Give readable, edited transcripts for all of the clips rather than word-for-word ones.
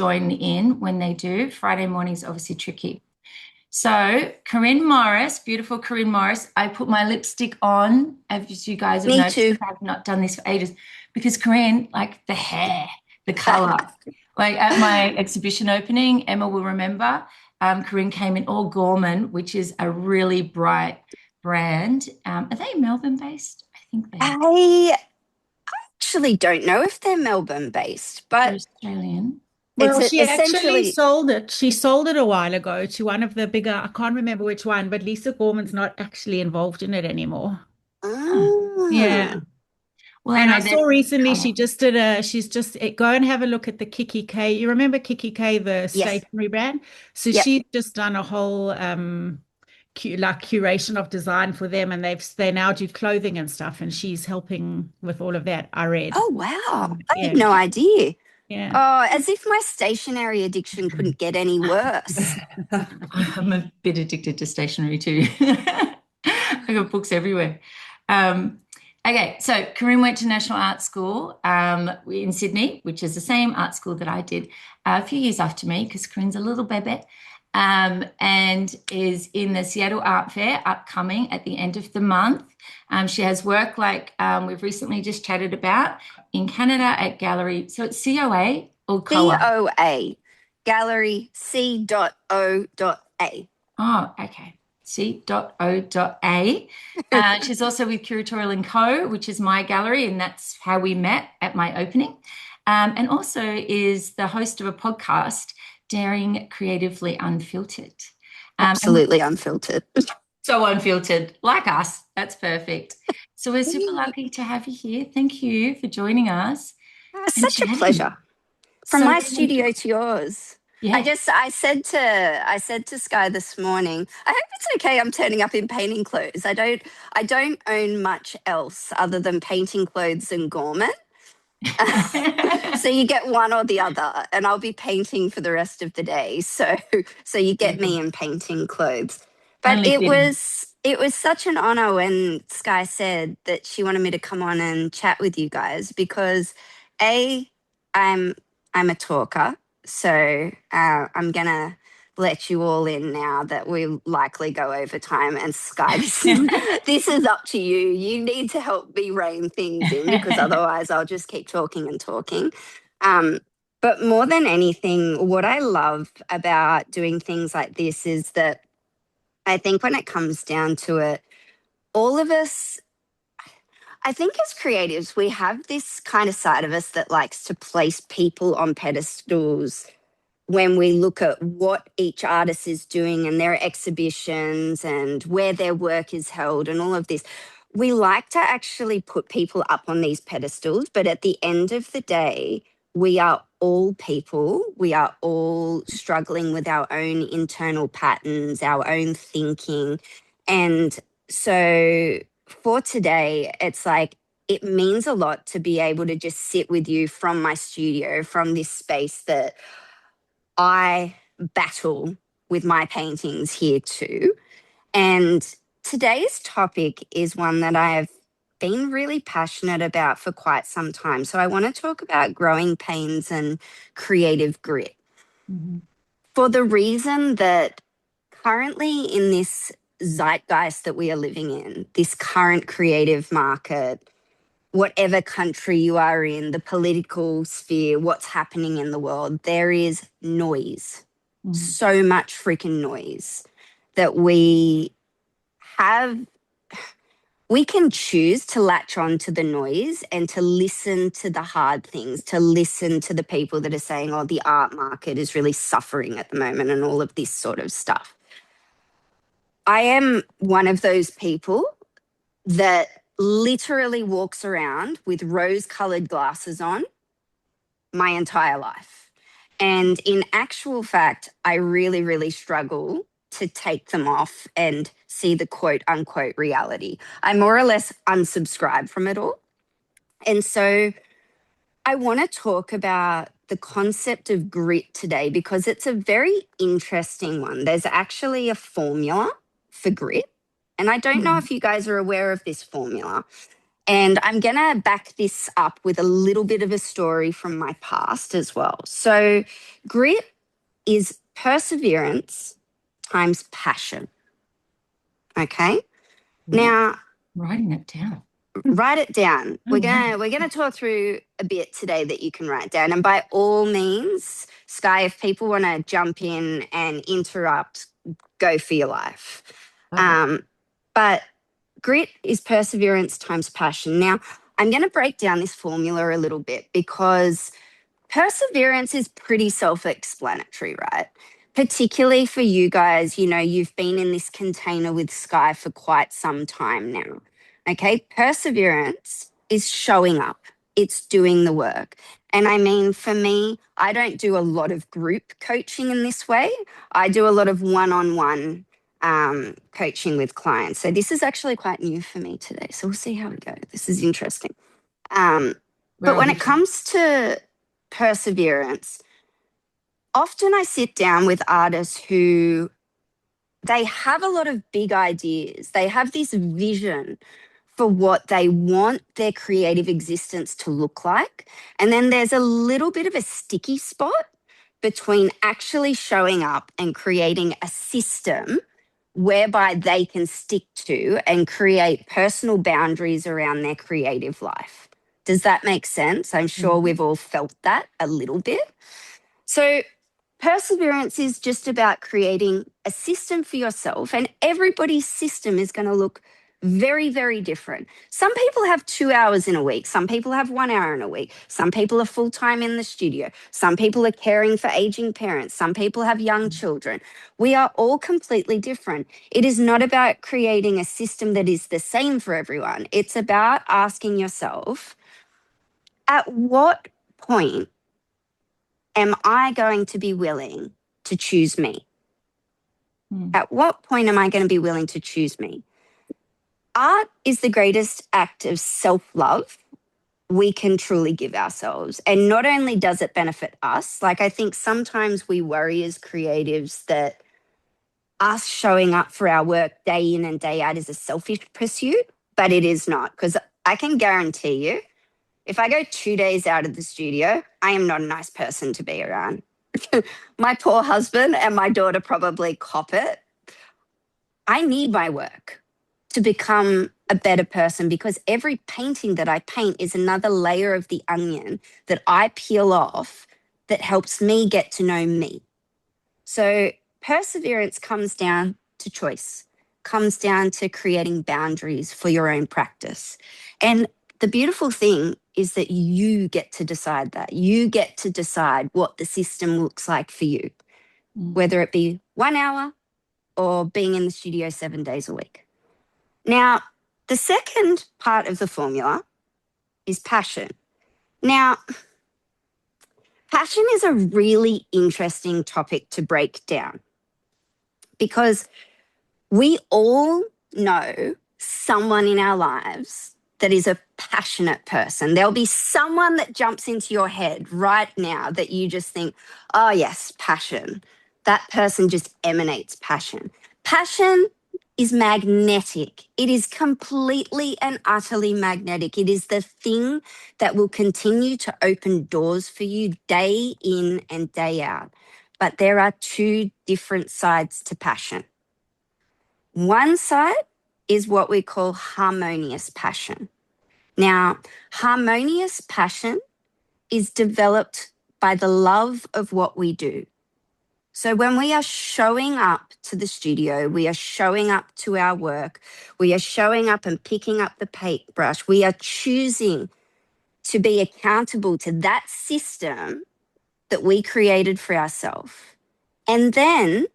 join in when they do. Friday morning's obviously tricky. So, Korynn Morris, beautiful Korynn Morris. I put my lipstick on, as you guys have Me noticed. too. I've not done this for ages because Korynn, like the hair, the color, like at my exhibition opening, Emma will remember. Korynn came in all Gorman, which is a really bright brand. Are they Melbourne based? I think they are. I actually don't know if they're Melbourne based, They're but Australian. it's Well, she actually essentially, sold it. She sold it a while ago to one of the bigger, I can't remember which one, but Lisa Gorman's not actually involved in it anymore. Oh, Yeah. ah, well, And I anyway, saw they're recently color. she's just go and have a look at the Kiki K. You remember Kiki K, the yes, stationery brand? So yep. she's just done a whole like curation of design for them, and they now do clothing and stuff, and she's helping with all of that. I read. Oh, wow. I had Yeah. no idea. Yeah. Oh, as if my stationery addiction couldn't get any worse. I'm a bit addicted to stationery too. I got books everywhere. Um, okay, so Corinne went to National Art School in Sydney, which is the same art school that I did a few years after me because Corinne's a little baby, and is in the Seattle Art Fair upcoming at the end of the month. She has work like we've recently just chatted about in Canada at Gallery. So it's COA or COA? COA, gallery C.O.A. Oh, okay. C.O.A. She's also with Curatorial and Co., which is my gallery, and that's how we met at my opening. And also is the host of a podcast, Daring Creatively Unfiltered. And Absolutely unfiltered. so unfiltered, like us. That's perfect. So we're super lucky to have you here. Thank you for joining us and Such a chatting. pleasure. From So, my studio to yours. yeah. I said to Sky this morning, I hope it's okay I'm turning up in painting clothes. I don't own much else other than painting clothes and Gorman. So you get one or the other, and I'll be painting for the rest of the day. So you get me Beautiful. in painting clothes. But Only it fitting. was it was such an honor when Sky said that she wanted me to come on and chat with you guys because A, I'm I'm a talker, so I'm gonna let you all in now that we likely go over time. And Sky, this is up to you. You need to help me rein things in because otherwise I'll just keep talking and talking. Um, but more than anything, what I love about doing things like this is that I think when it comes down to it, all of us, I think as creatives, we have this kind of side of us that likes to place people on pedestals when we look at what each artist is doing and their exhibitions and where their work is held and all of this. We like to actually put people up on these pedestals, but at the end of the day, we are all people. We are all struggling with our own internal patterns, our own thinking. And so for today, it's like, it means a lot to be able to just sit with you from my studio, from this space that I battle with my paintings here too. And today's topic is one that I have been really passionate about for quite some time. So I want to talk about growing pains and creative grit Mhm. for the reason that currently in this zeitgeist that we are living in, this current creative market, whatever country you are in, the political sphere, what's happening in the world, there is noise, Mhm. so much freaking noise that have. We can choose to latch on to the noise and to listen to the hard things, to listen to the people that are saying, oh, the art market is really suffering at the moment and all of this sort of stuff. I am one of those people that literally walks around with rose colored glasses on my entire life. And in actual fact, I really, really struggle to take them off and see the quote unquote reality. I more or less unsubscribe from it all. And so I want to talk about the concept of grit today because it's a very interesting one. There's actually a formula for grit. And I don't know Mhm. if you guys are aware of this formula. And I'm going to back this up with a little bit of a story from my past as well. So, grit is perseverance times passion. Okay. Now, writing it down. write it down. Oh, We're gonna talk through a bit today that you can write down. And by all means, Sky, if people want to jump in and interrupt, go for your life. But grit is perseverance times passion. Now, I'm going to break down this formula a little bit because perseverance is pretty self-explanatory, right? Particularly for you guys, you know, you've been in this container with Sky for quite some time now. Okay, perseverance is showing up, it's doing the work. And I mean, for me, I don't do a lot of group coaching in this way. I do a lot of one-on-one coaching with clients. So this is actually quite new for me today. So we'll see how we go. This is interesting. But when it comes to perseverance, often I sit down with artists who they have a lot of big ideas. They have this vision for what they want their creative existence to look like. And then there's a little bit of a sticky spot between actually showing up and creating a system whereby they can stick to and create personal boundaries around their creative life. Does that make sense? I'm sure we've all felt that a little bit. So perseverance is just about creating a system for yourself, and everybody's system is going to look very, very different. Some people have 2 hours in a week. Some people have 1 hour in a week. Some people are full-time in the studio. Some people are caring for aging parents. Some people have young children. We are all completely different. It is not about creating a system that is the same for everyone. It's about asking yourself, at what point am I going to be willing to choose me? At what point am I going to be willing to choose me? Art is the greatest act of self-love we can truly give ourselves. And not only does it benefit us, like I think sometimes we worry as creatives that us showing up for our work day in and day out is a selfish pursuit, but it is not. Because I can guarantee you, if I go 2 days out of the studio, I am not a nice person to be around. My poor husband and my daughter probably cop it. I need my work to become a better person because every painting that I paint is another layer of the onion that I peel off that helps me get to know me. So perseverance comes down to choice, comes down to creating boundaries for your own practice. And the beautiful thing is that you get to decide that. You get to decide what the system looks like for you, whether it be 1 hour or being in the studio 7 days a week. Now, the second part of the formula is passion. Now, passion is a really interesting topic to break down because we all know someone in our lives that is a passionate person. There'll be someone that jumps into your head right now that you just think, oh yes, passion. That person just emanates passion. Passion is magnetic. It is completely and utterly magnetic. It is the thing that will continue to open doors for you day in and day out. But there are two different sides to passion. One side is what we call harmonious passion. Now, harmonious passion is developed by the love of what we do. So when we are showing up to the studio, we are showing up to our work, we are showing up and picking up the paintbrush, we are choosing to be accountable to that system that we created for ourselves. And then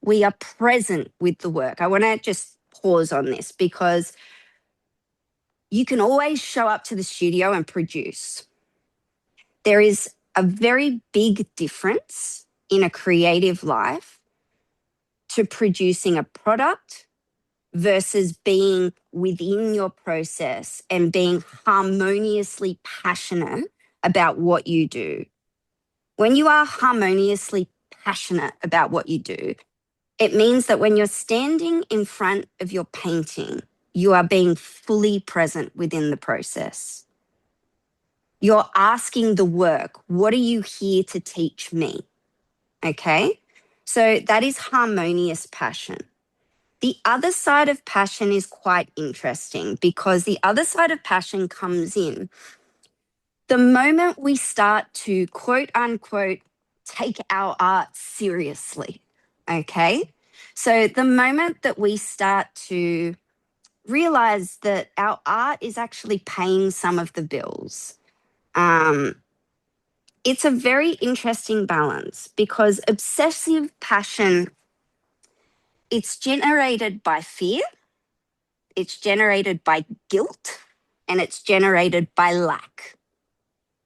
we are present with the work. I want to just pause on this because you can always show up to the studio and produce. There is a very big difference in a creative life to producing a product versus being within your process and being harmoniously passionate about what you do. When you are harmoniously passionate about what you do, it means that when you're standing in front of your painting, You are being fully present within the process. You're asking the work, what are you here to teach me? Okay. So that is harmonious passion. The other side of passion is quite interesting because the other side of passion comes in the moment we start to quote unquote take our art seriously. Okay. So the moment that we start to realize that our art is actually paying some of the bills, it's a very interesting balance because obsessive passion, it's generated by fear, it's generated by guilt, and it's generated by lack.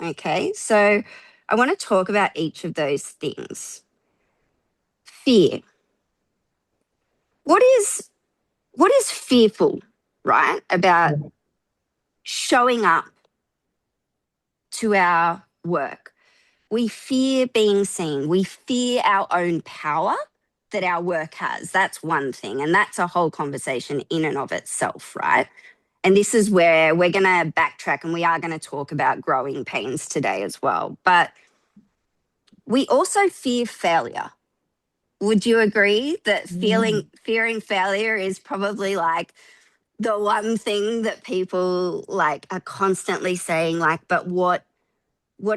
Okay, so I want to talk about each of those things. Fear. What is fearful, right? About showing up to our work. We fear being seen. We fear our own power that our work has. That's one thing. And that's a whole conversation in and of itself, right? And this is where we're going to backtrack and we are going to talk about growing pains today as well. But we also fear failure. Would you agree that fearing failure is probably like the one thing that people like are constantly saying, like, but what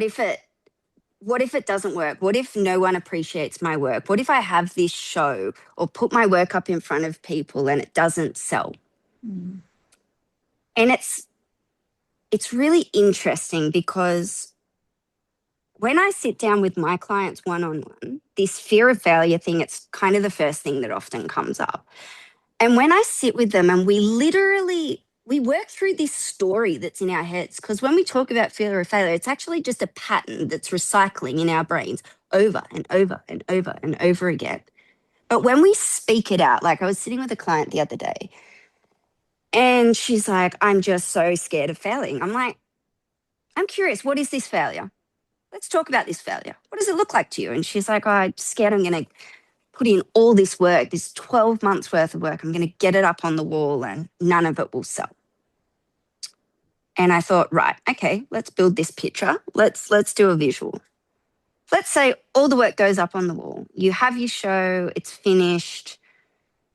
if it doesn't work? What if no one appreciates my work? What if I have this show or put my work up in front of people and it doesn't sell? Mm. And it's really interesting because when I sit down with my clients one-on-one, this fear of failure thing, it's kind of the first thing that often comes up. And when I sit with them and we work through this story that's in our heads, because when we talk about fear of failure, it's actually just a pattern that's recycling in our brains over and over and over and over again. But when we speak it out, like I was sitting with a client the other day and she's like, I'm just so scared of failing. I'm like, I'm curious, what is this failure? Let's talk about this failure. What does it look like to you? And she's like, oh, I'm scared I'm going to put in all this work, this 12 months worth of work. I'm going to get it up on the wall and none of it will sell. And I thought, right, okay, let's build this picture. Let's do a visual. Let's say all the work goes up on the wall. You have your show, it's finished.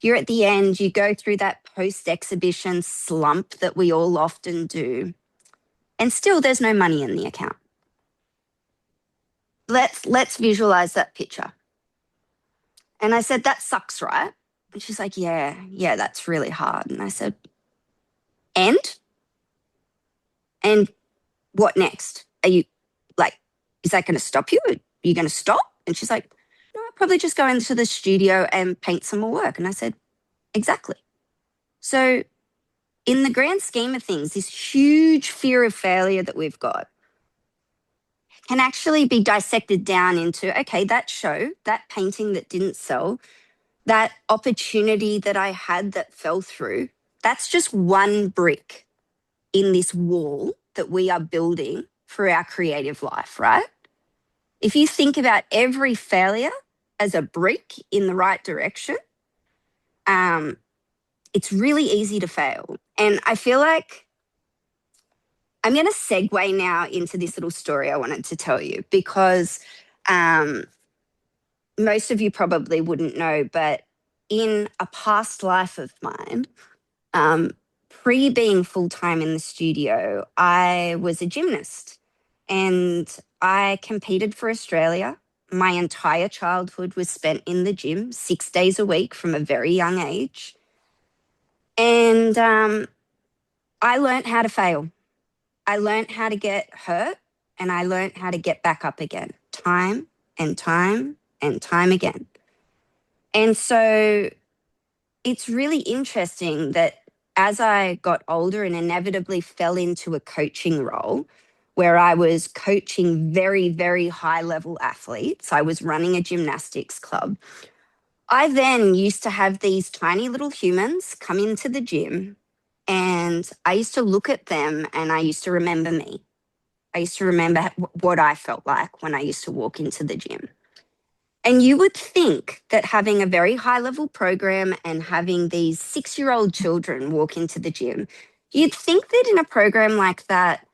You're at the end, you go through that post-exhibition slump that we all often do. And still there's no money in the account. Let's visualize that picture. And I said, that sucks, right? And she's like, yeah, that's really hard. And I said, and what next? Are you like, is that going to stop you? Are you going to stop? And she's like, no, I'll probably just go into the studio and paint some more work. And I said, exactly. So in the grand scheme of things, this huge fear of failure that we've got can actually be dissected down into, okay, that show, that painting that didn't sell, that opportunity that I had that fell through, that's just one brick in this wall that we are building for our creative life, right? If you think about every failure as a brick in the right direction, it's really easy to fail. And I feel like I'm going to segue now into this little story I wanted to tell you because most of you probably wouldn't know, but in a past life of mine, pre being full-time in the studio, I was a gymnast and I competed for Australia. My entire childhood was spent in the gym 6 days a week from a very young age. And I learned how to fail. I learned how to get hurt and I learned how to get back up again, time and time and time again. And so it's really interesting that as I got older and inevitably fell into a coaching role where I was coaching very, very high level athletes, I was running a gymnastics club. I then used to have these tiny little humans come into the gym and I used to look at them and I used to remember me. I used to remember what I felt like when I used to walk into the gym. And you would think that having a very high level program and having these 6-year-old children walk into the gym, you'd think that in a program like that,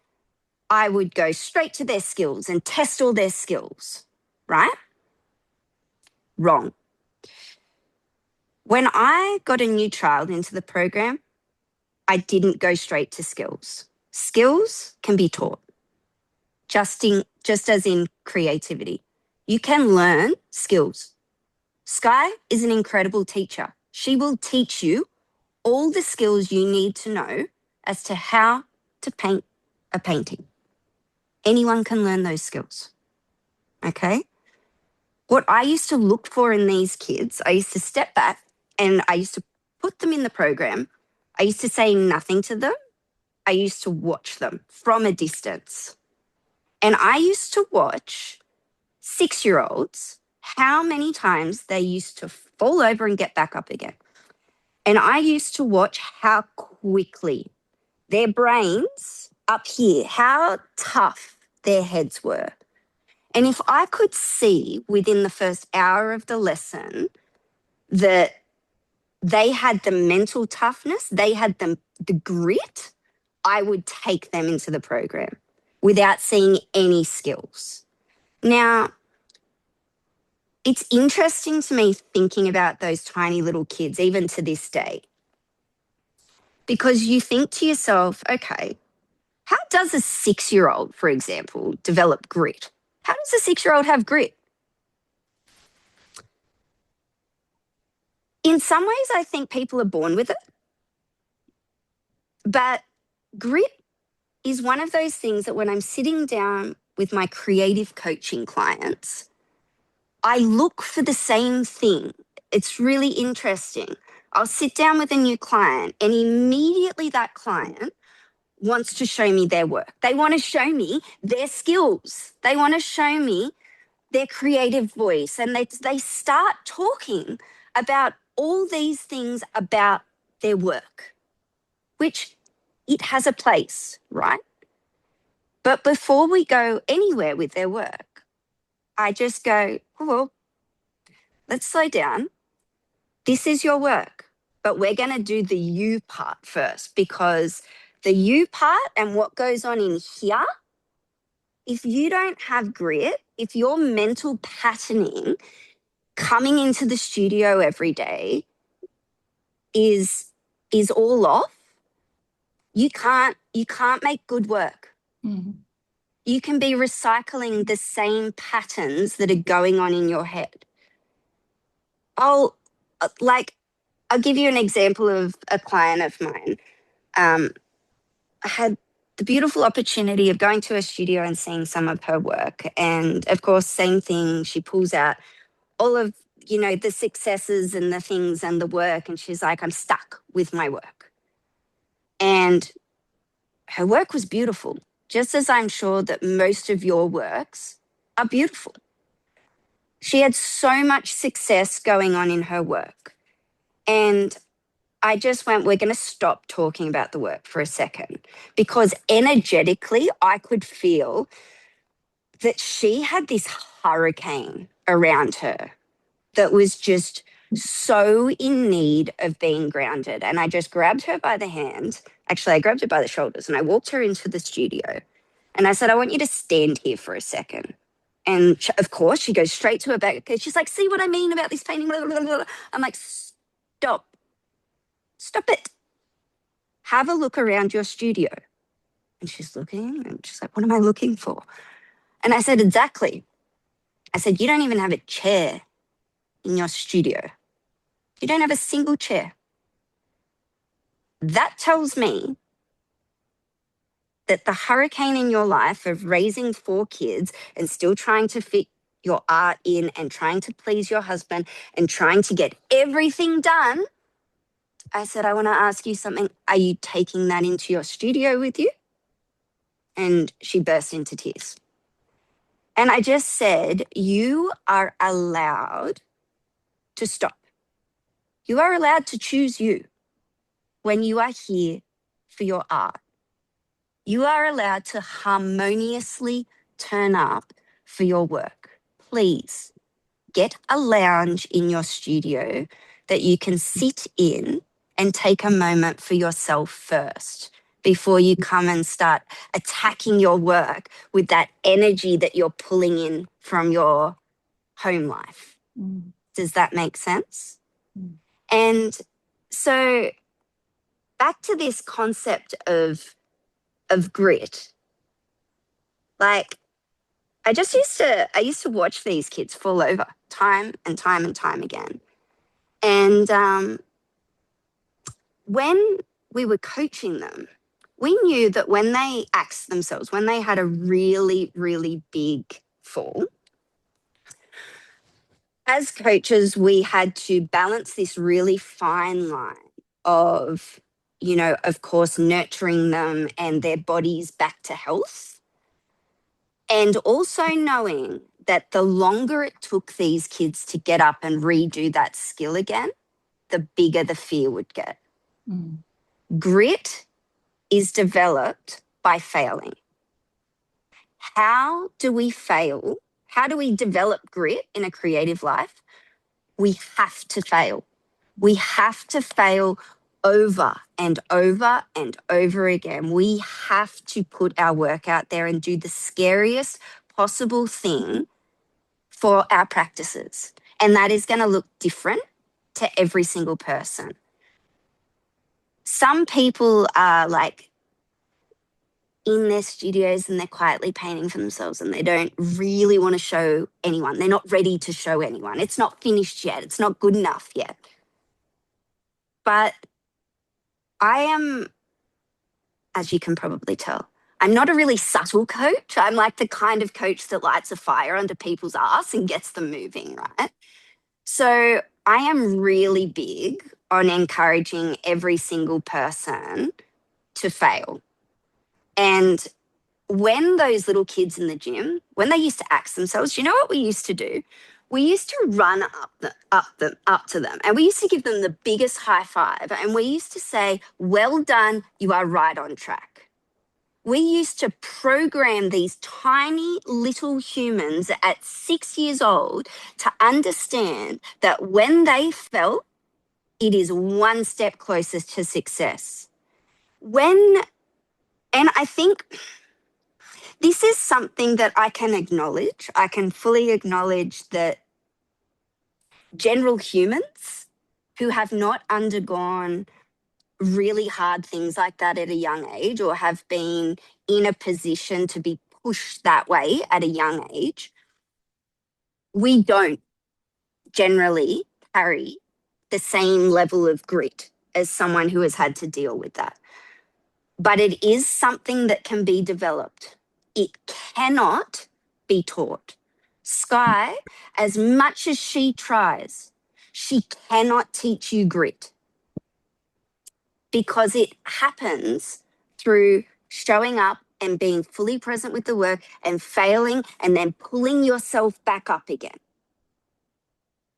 I would go straight to their skills and test all their skills, right? Wrong. When I got a new child into the program, I didn't go straight to skills. Skills can be taught, just as in creativity. You can learn skills. Sky is an incredible teacher. She will teach you all the skills you need to know as to how to paint a painting. Anyone can learn those skills. Okay? What I used to look for in these kids, I used to step back and I used to put them in the program. I used to say nothing to them. I used to watch them from a distance. And I used to watch 6-year-olds, how many times they used to fall over and get back up again. And I used to watch how quickly their brains up here, how tough their heads were. And if I could see within the first hour of the lesson that they had the mental toughness, they had the grit, I would take them into the program without seeing any skills. Now, it's interesting to me thinking about those tiny little kids, even to this day, because you think to yourself, okay, how does a 6-year-old, for example, develop grit? How does a 6-year-old have grit? In some ways, I think people are born with it. But grit is one of those things that when I'm sitting down with my creative coaching clients, I look for the same thing. It's really interesting. I'll sit down with a new client and immediately that client wants to show me their work. They want to show me their skills. They want to show me their creative voice. And they start talking about all these things about their work, which it has a place, right? But before we go anywhere with their work, I just go, oh, well, let's slow down. This is your work, but we're going to do the you part first, because the you part and what goes on in here, if you don't have grit, if your mental patterning coming into the studio every day is all off, you can't make good work. Mm-hmm. You can be recycling the same patterns that are going on in your head. I'll give you an example of a client of mine. I had the beautiful opportunity of going to her studio and seeing some of her work. And of course, same thing, she pulls out all of, the successes and the things and the work. And she's like, I'm stuck with my work. And her work was beautiful, just as I'm sure that most of your works are beautiful. She had so much success going on in her work. And I just went, we're going to stop talking about the work for a second, because energetically, I could feel that she had this hurricane around her that was just so in need of being grounded. And I just grabbed her by the hand. Actually, I grabbed her by the shoulders and I walked her into the studio. And I said, I want you to stand here for a second. And of course, she goes straight to her back. She's like, see what I mean about this painting? Blah, blah, blah. I'm like, stop it. Have a look around your studio. And she's looking and she's like, what am I looking for? And I said, exactly. I said, you don't even have a chair in your studio. You don't have a single chair. That tells me that the hurricane in your life of raising 4 kids and still trying to fit your art in and trying to please your husband and trying to get everything done, I said, I want to ask you something. Are you taking that into your studio with you? And she burst into tears. And I just said, you are allowed to stop. You are allowed to choose you when you are here for your art. You are allowed to harmoniously turn up for your work. Please Get a lounge in your studio that you can sit in and take a moment for yourself first before you come and start attacking your work with that energy that you're pulling in from your home life. Mm. Does that make sense? Mm. And so back to this concept of grit. Like, I used to watch these kids fall over time and time and time again. And when we were coaching them, we knew that when they axed themselves, when they had a really, really big fall, as coaches, we had to balance this really fine line of, of course, nurturing them and their bodies back to health. And also knowing that the longer it took these kids to get up and redo that skill again, the bigger the fear would get. Mm. Grit is developed by failing. How do we fail? How do we develop grit in a creative life? We have to fail. We have to fail over and over and over again. We have to put our work out there and do the scariest possible thing for our practices. And that is going to look different to every single person. Some people are like in their studios and they're quietly painting for themselves and they don't really want to show anyone. They're not ready to show anyone. It's not finished yet. It's not good enough yet. But I am, as you can probably tell, I'm not a really subtle coach. I'm like the kind of coach that lights a fire under people's ass and gets them moving, right? So I am really big on encouraging every single person to fail. And when those little kids in the gym, when they used to axe themselves, you know what we used to do? We used to run up to them and we used to give them the biggest high five and we used to say, well done, you are right on track. We used to program these tiny little humans at 6 years old to understand that when they felt, it is one step closer to success. And I think this is something that I can acknowledge. I can fully acknowledge that general humans who have not undergone really hard things like that at a young age or have been in a position to be pushed that way at a young age, we don't generally carry the same level of grit as someone who has had to deal with that. But it is something that can be developed. It cannot be taught. Sky, as much as she tries, she cannot teach you grit because it happens through showing up and being fully present with the work and failing and then pulling yourself back up again.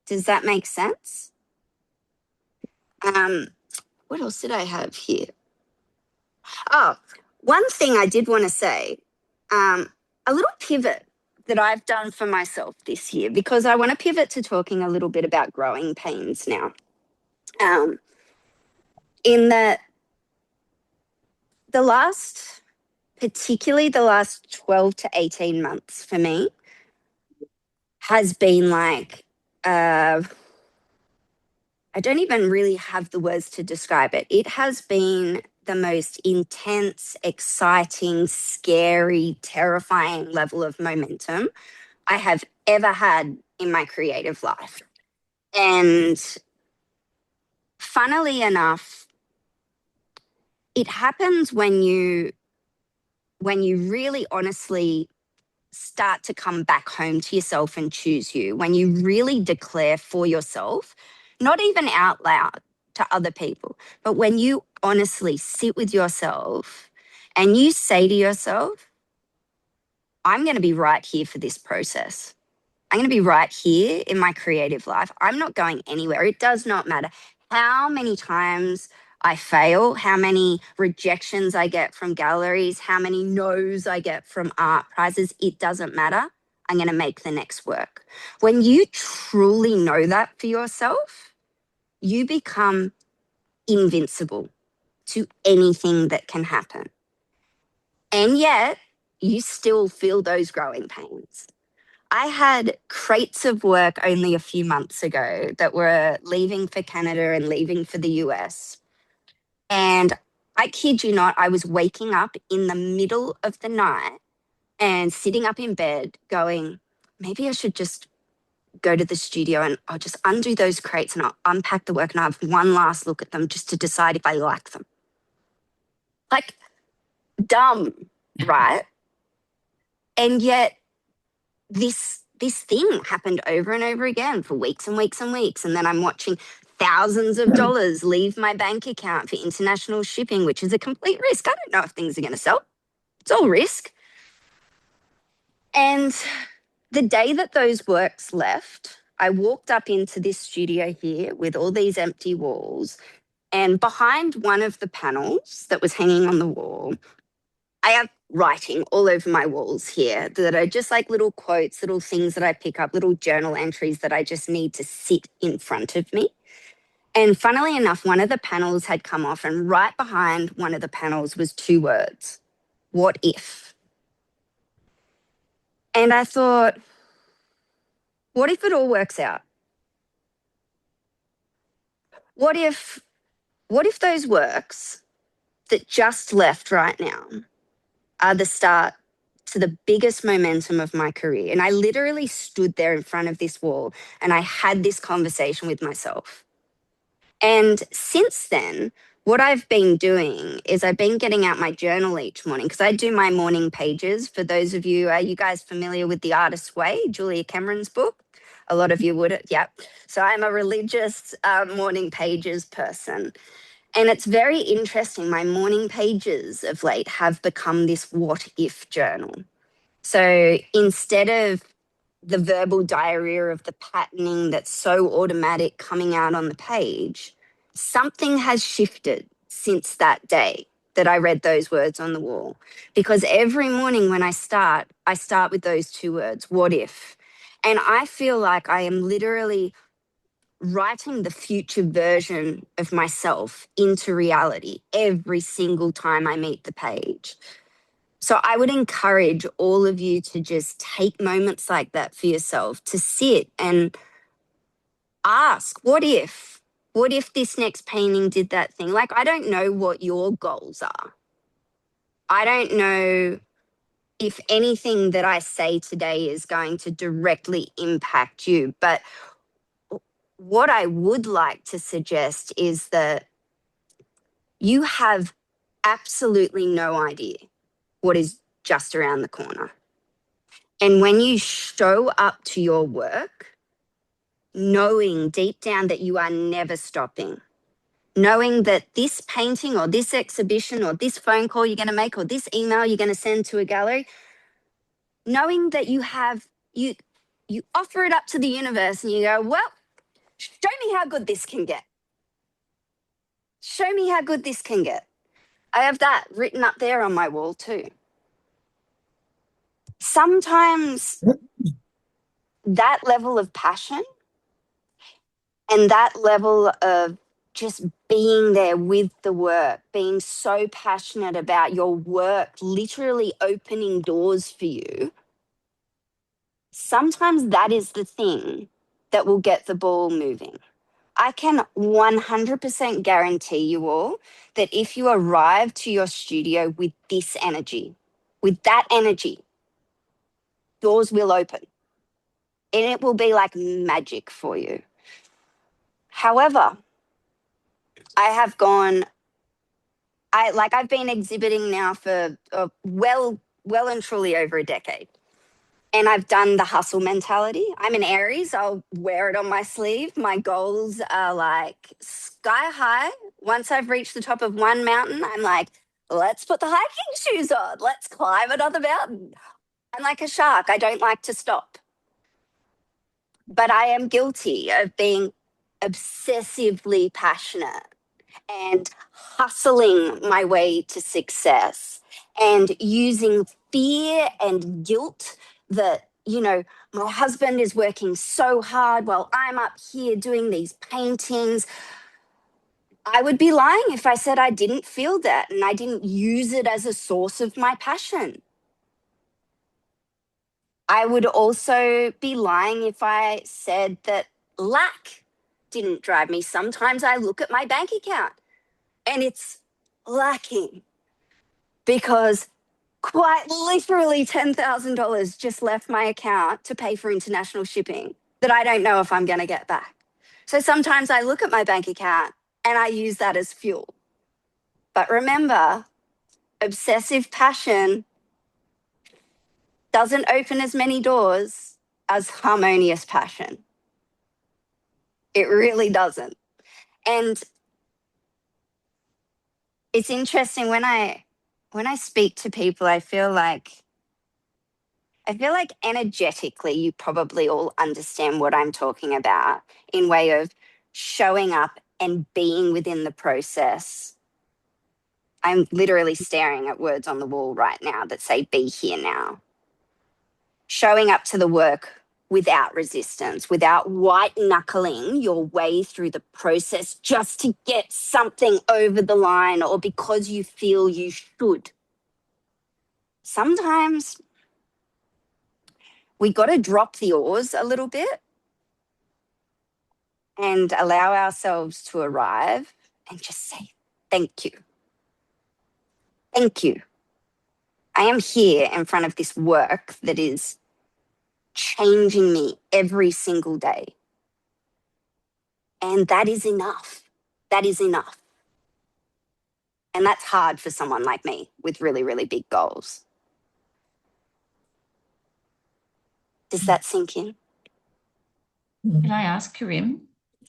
Does that make sense? What else did I have here? Oh, one thing I did want to say, a little pivot that I've done for myself this year, because I want to pivot to talking a little bit about growing pains now. In that particularly the last 12 to 18 months for me has been like, I don't even really have the words to describe it. It has been the most intense, exciting, scary, terrifying level of momentum I have ever had in my creative life. And funnily enough, it happens when you really honestly start to come back home to yourself and choose you, when you really declare for yourself, not even out loud to other people, but when you honestly sit with yourself and you say to yourself, I'm going to be right here for this process. I'm going to be right here in my creative life. I'm not going anywhere. It does not matter how many times I fail, how many rejections I get from galleries, how many no's I get from art prizes. It doesn't matter. I'm going to make the next work. When you truly know that for yourself, you become invincible to anything that can happen. And yet, you still feel those growing pains. I had crates of work only a few months ago that were leaving for Canada and leaving for the US. And I kid you not, I was waking up in the middle of the night and sitting up in bed going, maybe I should just go to the studio and I'll just undo those crates and I'll unpack the work and I'll have one last look at them just to decide if I like them. Like, dumb, right? And yet this thing happened over and over again for weeks and weeks and weeks. And then I'm watching thousands of dollars leave my bank account for international shipping, which is a complete risk. I don't know if things are going to sell. It's all risk. And the day that those works left, I walked up into this studio here with all these empty walls. And behind one of the panels that was hanging on the wall, I have writing all over my walls here that are just like little quotes, little things that I pick up, little journal entries that I just need to sit in front of me. And funnily enough, one of the panels had come off, and right behind one of the panels was 2 words: what if? And I thought, what if it all works out? What if those works that just left right now are the start to the biggest momentum of my career? And I literally stood there in front of this wall and I had this conversation with myself. And since then, what I've been doing is I've been getting out my journal each morning, because I do my morning pages. For those of you, are you guys familiar with The Artist's Way, Julia Cameron's book? A lot of you would, yeah. So I'm a religious morning pages person. And it's very interesting. My morning pages of late have become this what if journal. So instead of the verbal diarrhea of the patterning that's so automatic coming out on the page, something has shifted since that day that I read those words on the wall. Because every morning when I start with those 2 words, what if? And I feel like I am literally writing the future version of myself into reality every single time I meet the page. So I would encourage all of you to just take moments like that for yourself, to sit and ask, what if? What if this next painting did that thing? Like, I don't know what your goals are. I don't know if anything that I say today is going to directly impact you, but what I would like to suggest is that you have absolutely no idea what is just around the corner. And when you show up to your work, knowing deep down that you are never stopping, knowing that this painting or this exhibition or this phone call you're going to make or this email you're going to send to a gallery, knowing that you offer it up to the universe and you go, well, show me how good this can get. Show me how good this can get. I have that written up there on my wall too. Sometimes that level of passion and that level of just being there with the work, being so passionate about your work, literally opening doors for you, sometimes that is the thing that will get the ball moving. I can 100% guarantee you all that if you arrive to your studio with this energy, with that energy, doors will open and it will be like magic for you. However, I've been exhibiting now for well and truly over a decade. And I've done the hustle mentality. I'm an Aries. I'll wear it on my sleeve. My goals are like sky high. Once I've reached the top of one mountain, I'm like, let's put the hiking shoes on. Let's climb another mountain. I'm like a shark. I don't like to stop. But I am guilty of being obsessively passionate and hustling my way to success and using fear and guilt that my husband is working so hard while I'm up here doing these paintings. I would be lying if I said I didn't feel that and I didn't use it as a source of my passion. I would also be lying if I said that lack didn't drive me. Sometimes I look at my bank account and it's lacking because quite literally $10,000 just left my account to pay for international shipping that I don't know if I'm going to get back. So sometimes I look at my bank account and I use that as fuel. But remember, obsessive passion doesn't open as many doors as harmonious passion. It really doesn't. And it's interesting when I speak to people, I feel like energetically you probably all understand what I'm talking about in way of showing up and being within the process. I'm literally staring at words on the wall right now that say be here now. Showing up to the work without resistance, without white knuckling your way through the process just to get something over the line or because you feel you should. Sometimes we got to drop the oars a little bit and allow ourselves to arrive and just say, thank you. Thank you. I am here in front of this work that is changing me every single day. And that is enough. That is enough. And that's hard for someone like me with really, really big goals. Does that sink in? Can I ask, Korynn?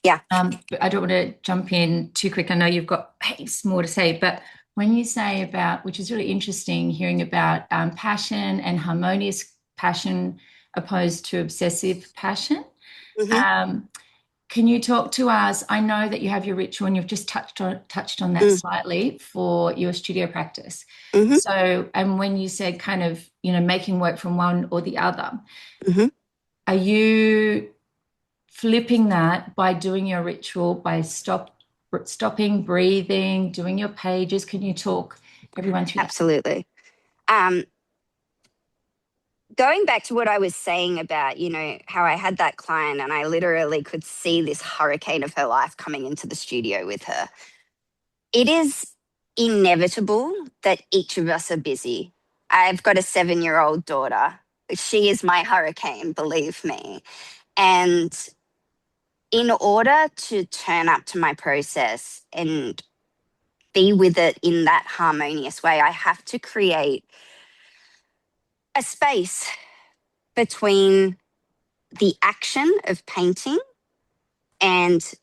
Yeah. But I don't want to jump in too quick. I know you've got heaps more to say, but when you say about, which is really interesting, hearing about passion and harmonious passion opposed to obsessive passion. Mm-hmm. Can you talk to us? I know that you have your ritual and you've just touched on that slightly for your studio practice. Mm-hmm. So, and when you said kind of, making work from one or the other, Mm-hmm. are you flipping that by doing your ritual, by stopping, breathing, doing your pages? Can you talk everyone through that? Absolutely. Going back to what I was saying about, how I had that client and I literally could see this hurricane of her life coming into the studio with her. It is inevitable that each of us are busy. I've got a 7-year-old daughter. She is my hurricane, believe me. And in order to turn up to my process and be with it in that harmonious way, I have to create a space between the action of painting and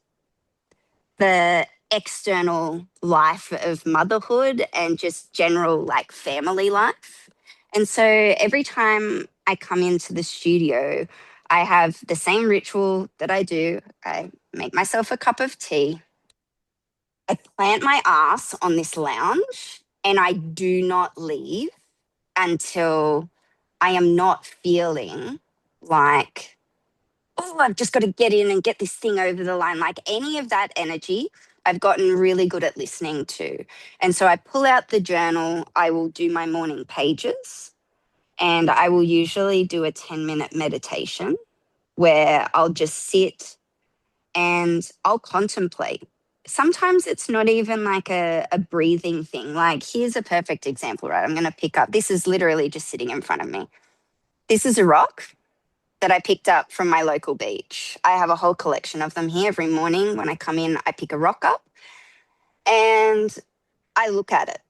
the external life of motherhood and just general like family life. And so every time I come into the studio, I have the same ritual that I do. I make myself a cup of tea. I plant my ass on this lounge and I do not leave until I am not feeling like, oh, I've just got to get in and get this thing over the line. Like any of that energy, I've gotten really good at listening to. And so I pull out the journal, I will do my morning pages, and I will usually do a 10-minute meditation where I'll just sit and I'll contemplate. Sometimes it's not even like a breathing thing. Like, here's a perfect example, right? I'm going to pick up, this is literally just sitting in front of me. This is a rock that I picked up from my local beach. I have a whole collection of them here. Every morning when I come in, I pick a rock up and I look at it.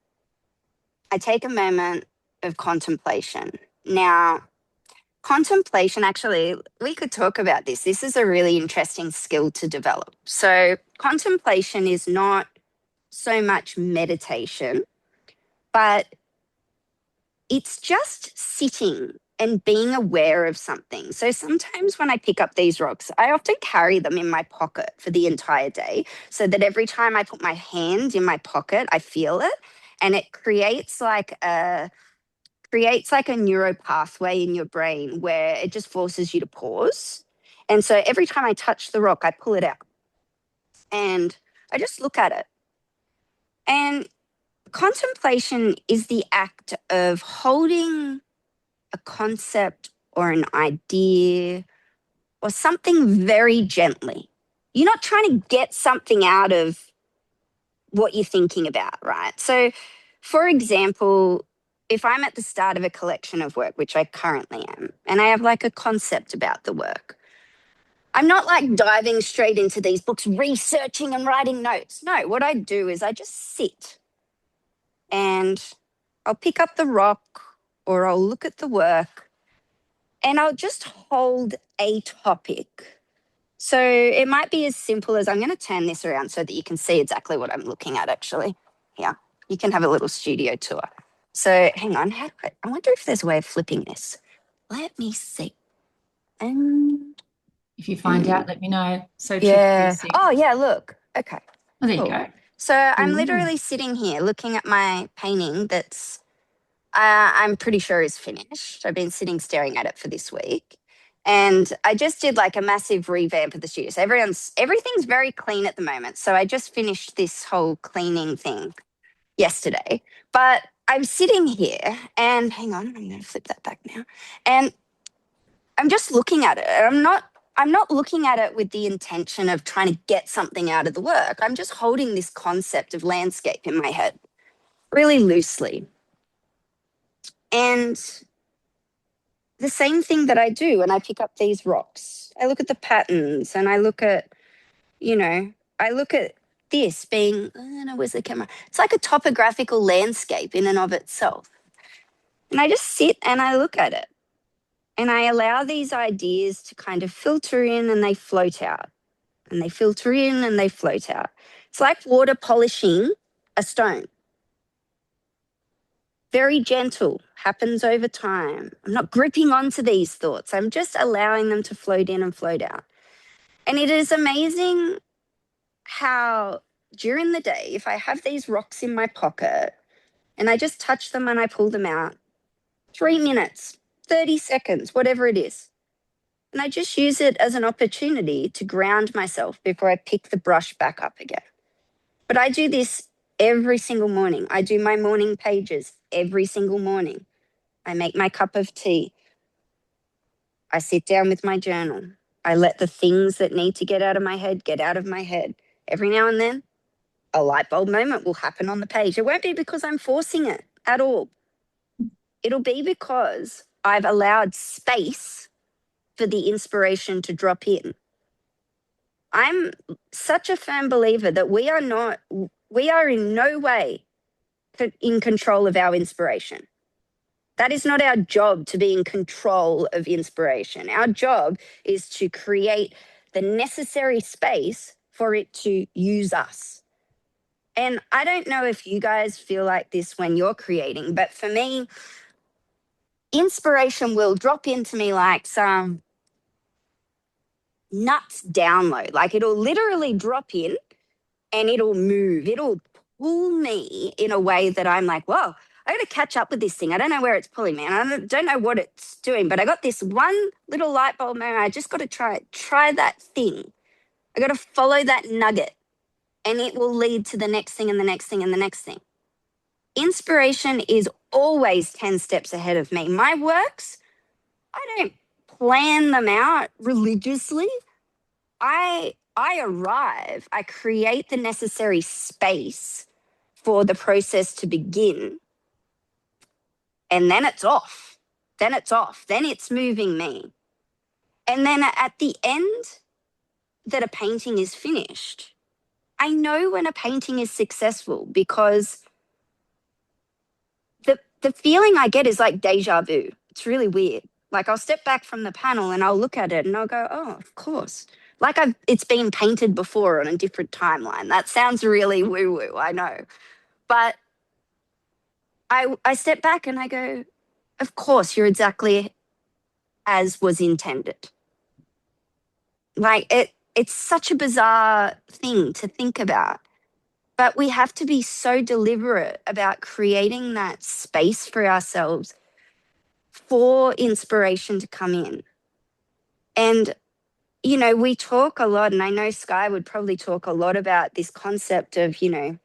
I take a moment of contemplation. Now, contemplation, actually, we could talk about this. This is a really interesting skill to develop. So, contemplation is not so much meditation, but it's just sitting and being aware of something. So sometimes when I pick up these rocks, I often carry them in my pocket for the entire day so that every time I put my hand in my pocket, I feel it. And it creates like a creates like a neuro pathway in your brain where it just forces you to pause. And so every time I touch the rock, I pull it out and I just look at it. And contemplation is the act of holding a concept or an idea or something very gently. You're not trying to get something out of what you're thinking about, right? So, for example, if I'm at the start of a collection of work, which I currently am, and I have like a concept about the work, I'm not like diving straight into these books, researching and writing notes. No, what I do is I just sit and I'll pick up the rock or I'll look at the work and I'll just hold a topic. So it might be as simple as I'm going to turn this around so that you can see exactly what I'm looking at actually. Yeah, you can have a little studio tour. So hang on, I wonder if there's a way of flipping this. Let me see. And If you find out, let me know. So tricky yeah. these things. Oh yeah, look. Okay. Oh, there you Cool. go. So I'm Ooh. literally sitting here looking at my painting that's I'm pretty sure is finished. I've been sitting staring at it for this week. And I just did like a massive revamp of the studio. So everything's very clean at the moment. So I just finished this whole cleaning thing yesterday. But I'm sitting here and hang on, I'm going to flip that back now. And I'm just looking at it. I'm not looking at it with the intention of trying to get something out of the work. I'm just holding this concept of landscape in my head really loosely. And the same thing that I do when I pick up these rocks. I look at the patterns and I look at, I look at this being, I don't know, where's the camera? It's like a topographical landscape in and of itself. And I just sit and I look at it and I allow these ideas to kind of filter in and they float out and they filter in and they float out. It's like water polishing a stone. Very gentle, happens over time. I'm not gripping onto these thoughts. I'm just allowing them to float in and float out. And it is amazing how during the day, if I have these rocks in my pocket and I just touch them and I pull them out, 3 minutes, 30 seconds, whatever it is. And I just use it as an opportunity to ground myself before I pick the brush back up again. But I do this every single morning. I do my morning pages every single morning. I make my cup of tea. I sit down with my journal. I let the things that need to get out of my head get out of my head. Every now and then, a light bulb moment will happen on the page. It won't be because I'm forcing it at all. It'll be because I've allowed space for the inspiration to drop in. I'm such a firm believer that we are in no way in control of our inspiration. That is not our job to be in control of inspiration. Our job is to create the necessary space for it to use us. And I don't know if you guys feel like this when you're creating, but for me, inspiration will drop into me like some nuts download. Like it'll literally drop in and it'll move. It'll pull me in a way that I'm like, whoa, I got to catch up with this thing. I don't know where it's pulling me. And I don't know what it's doing, but I got this one little light bulb moment. I just got to try that thing. I got to follow that nugget and it will lead to the next thing and the next thing and the next thing. Inspiration is always 10 steps ahead of me. My works, I don't plan them out religiously. I arrive, I create the necessary space for the process to begin, and then it's off. Then it's off. Then it's moving me. And then at the end that a painting is finished, I know when a painting is successful because the feeling I get is like deja vu. It's really weird. Like I'll step back from the panel and I'll look at it and I'll go, oh, of course. Like it's been painted before on a different timeline. That sounds really woo-woo, I know. But I step back and I go, of course, you're exactly as was intended. Like it's such a bizarre thing to think about. But we have to be so deliberate about creating that space for ourselves for inspiration to come in. And, you know, we talk a lot, and I know Sky would probably talk a lot about this concept of, you know,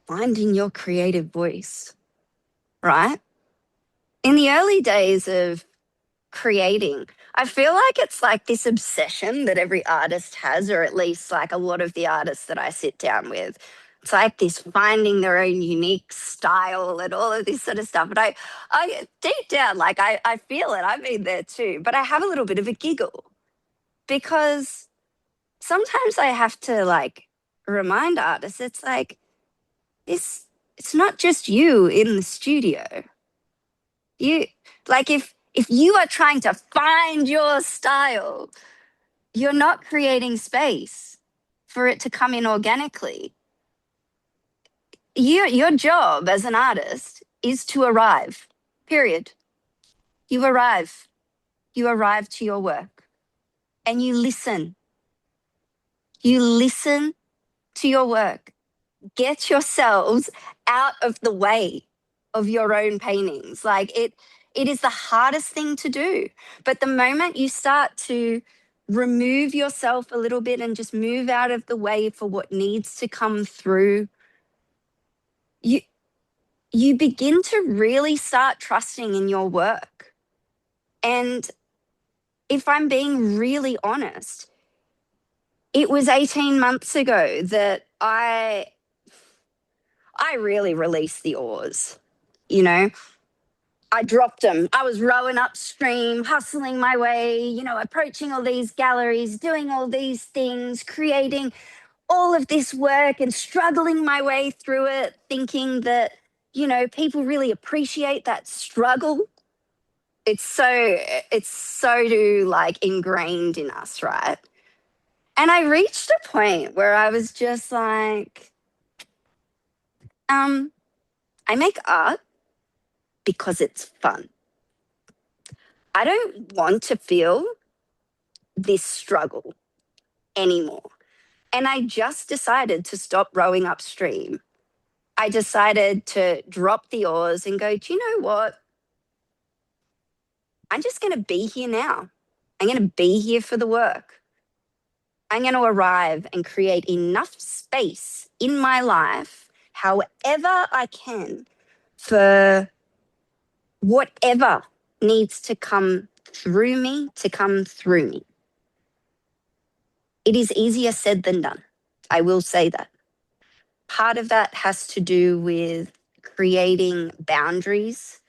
finding your creative voice, right? In the early days of creating, I feel like it's like this obsession that every artist has, or at least like a lot of the artists that I sit down with. It's like this finding their own unique style and all of this sort of stuff. But I deep down, like I feel it. I've been there too. But I have a little bit of a giggle because sometimes I have to like remind artists, it's like this, it's not just you in the studio. You like if you are trying to find your style, you're not creating space for it to come in organically. Your job as an artist is to arrive. Period. You arrive. You arrive to your work and you listen. You listen to your work. Get yourselves out of the way of your own paintings. Like it is the hardest thing to do. But the moment you start to remove yourself a little bit and just move out of the way for what needs to come through, you begin to really start trusting in your work. And if I'm being really honest, it was 18 months ago that I really released the oars. You know, I dropped them. I was rowing upstream, hustling my way, you know, approaching all these galleries, doing all these things, creating all of this work and struggling my way through it, thinking that, you know, people really appreciate that struggle. It's so like ingrained in us, right? And I reached a point where I was just like, I make art because it's fun. I don't want to feel this struggle anymore. And I just decided to stop rowing upstream. I decided to drop the oars and go, do you know what? I'm just going to be here now. I'm going to be here for the work. I'm going to arrive and create enough space in my life, however I can, for whatever needs to come through me to come through me. It is easier said than done. I will say that. Part of that has to do with creating boundaries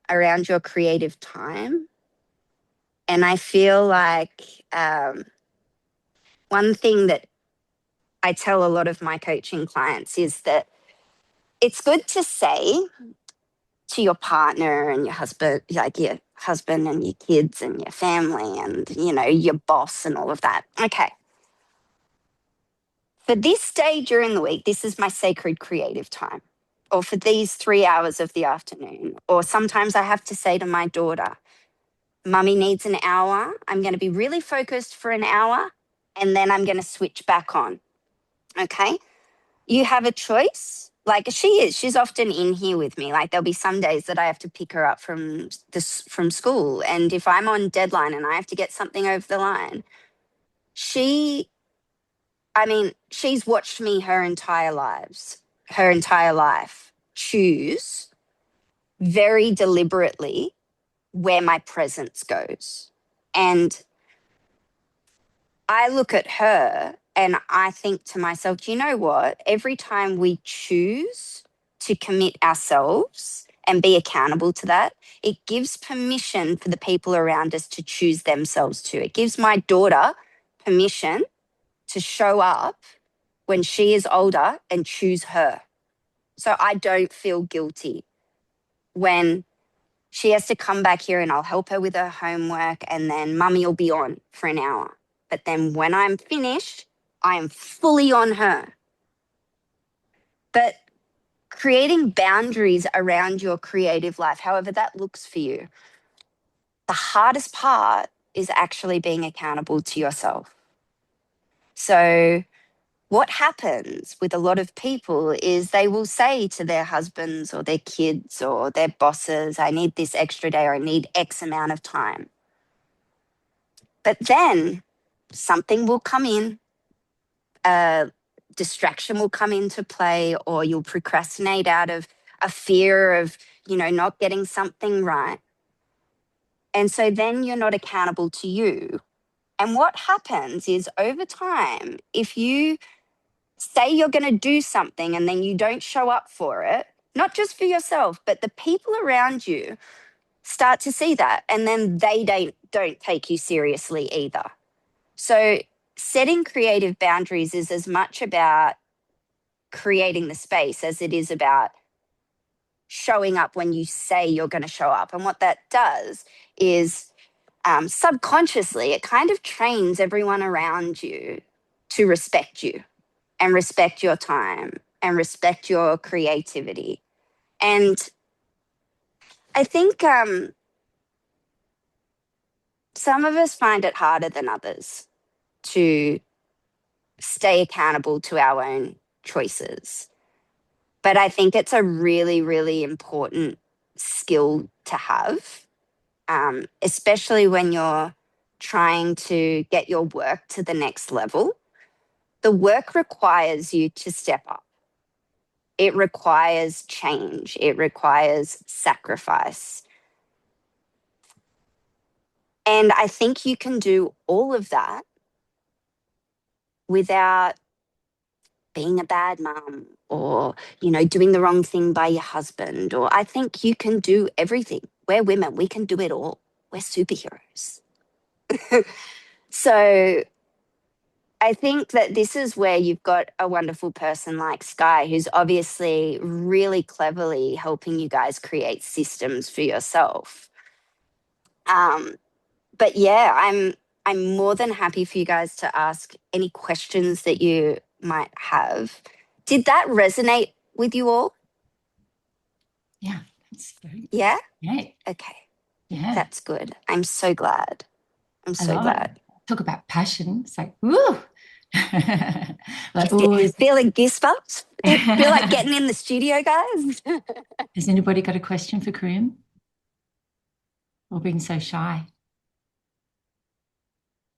around your creative time. And I feel like one thing that I tell a lot of my coaching clients is that it's good to say to your partner and your husband, like your husband and your kids and your family and, you know, your boss and all of that. Okay. For this day during the week, this is my sacred creative time. Or for these 3 hours of the afternoon. Or sometimes I have to say to my daughter, Mummy needs an hour. I'm going to be really focused for an hour and then I'm going to switch back on. Okay. You have a choice. Like she's often in here with me. Like there'll be some days that I have to pick her up from school. And if I'm on deadline and I have to get something over the line, she's watched me her entire life choose very deliberately where my presence goes. And I look at her and I think to myself, do you know what? Every time we choose to commit ourselves and be accountable to that, it gives permission for the people around us to choose themselves too. It gives my daughter permission to show up when she is older and choose her. So I don't feel guilty when she has to come back here and I'll help her with her homework and then Mummy will be on for an hour. But then when I'm finished, I am fully on her. But creating boundaries around your creative life, however that looks for you, the hardest part is actually being accountable to yourself. So what happens with a lot of people is they will say to their husbands or their kids or their bosses, I need this extra day or I need X amount of time. But then something will come in, a distraction will come into play, or you'll procrastinate out of a fear of, not getting something right. And so then you're not accountable to you. And what happens is over time, if you say you're going to do something and then you don't show up for it, not just for yourself, but the people around you start to see that, and then they don't take you seriously either. So setting creative boundaries is as much about creating the space as it is about showing up when you say you're going to show up. And what that does is subconsciously, it kind of trains everyone around you to respect you and respect your time and respect your creativity. And I think some of us find it harder than others to stay accountable to our own choices. But I think it's a really, really important skill to have, especially when you're trying to get your work to the next level. The work requires you to step up. It requires change. It requires sacrifice. And I think you can do all of that without being a bad mum or, doing the wrong thing by your husband. Or I think you can do everything. We're women. We can do it all. We're superheroes. So I think that this is where you've got a wonderful person like Sky, who's obviously really cleverly helping you guys create systems for yourself. But yeah, I'm more than happy for you guys to ask any questions that you might have. Did that resonate with you all? Yeah, that's very Yeah? great. Okay. Yeah, That's good. I'm so glad. I'm I so love it. glad. Talk about passion. It's like, woo! You Like always. feeling goosebumps? Feel like getting in the studio, guys? Has anybody got a question for Korynn? Or being so shy?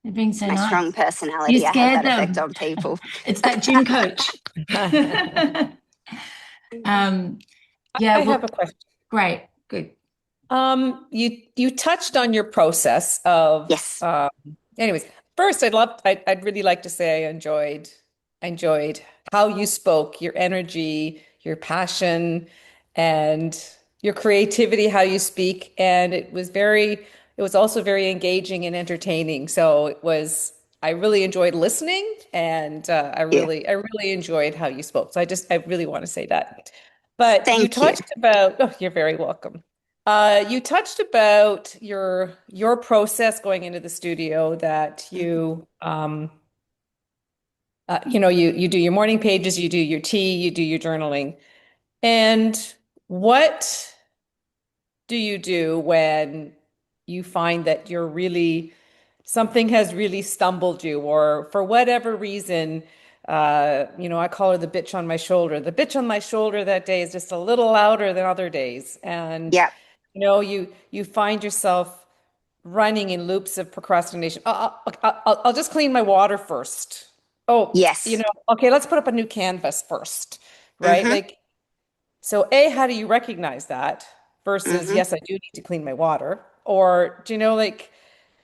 They're being so My nice. strong You personality. I have scared that effect them. on people. It's that gym coach. um, yeah, I well, have a question. great, good. You touched on your process of Yes. anyways, first I'd really like to say I enjoyed how you spoke, your energy, your passion, and your creativity, how you speak, and it was also very engaging and entertaining. So I really enjoyed listening, and Yeah. I really enjoyed how you spoke. So I really want to say that. But you Thank you. touched about, oh, you're very welcome. You touched about your process going into the studio that Mhm. you do your morning pages, you do your tea, you do your journaling. And what do you do when you find that something has really stumbled you, or for whatever reason, I call her the bitch on my shoulder. The bitch on my shoulder that day is just a little louder than other days. And Yeah. you find yourself running in loops of procrastination. I'll just clean my water first. Oh, Yes. okay, let's put up a new canvas first, right? Mm-hmm. Like, so A, how do you recognize that versus, Mm-hmm. yes, I do need to clean my water? Or, like,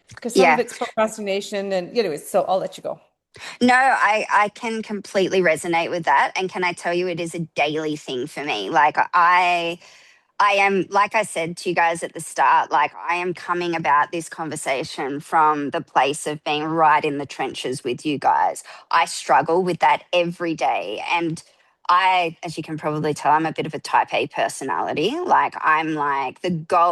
because some of Yeah. it's procrastination and anyways, so I'll let you go. No, I can completely resonate with that. And can I tell you, it is a daily thing for me. Like I am, like I said to you guys at the start, like I am coming about this conversation from the place of being right in the trenches with you guys. I struggle with that every day. And as you can probably tell, I'm a bit of a type A personality. Like I'm like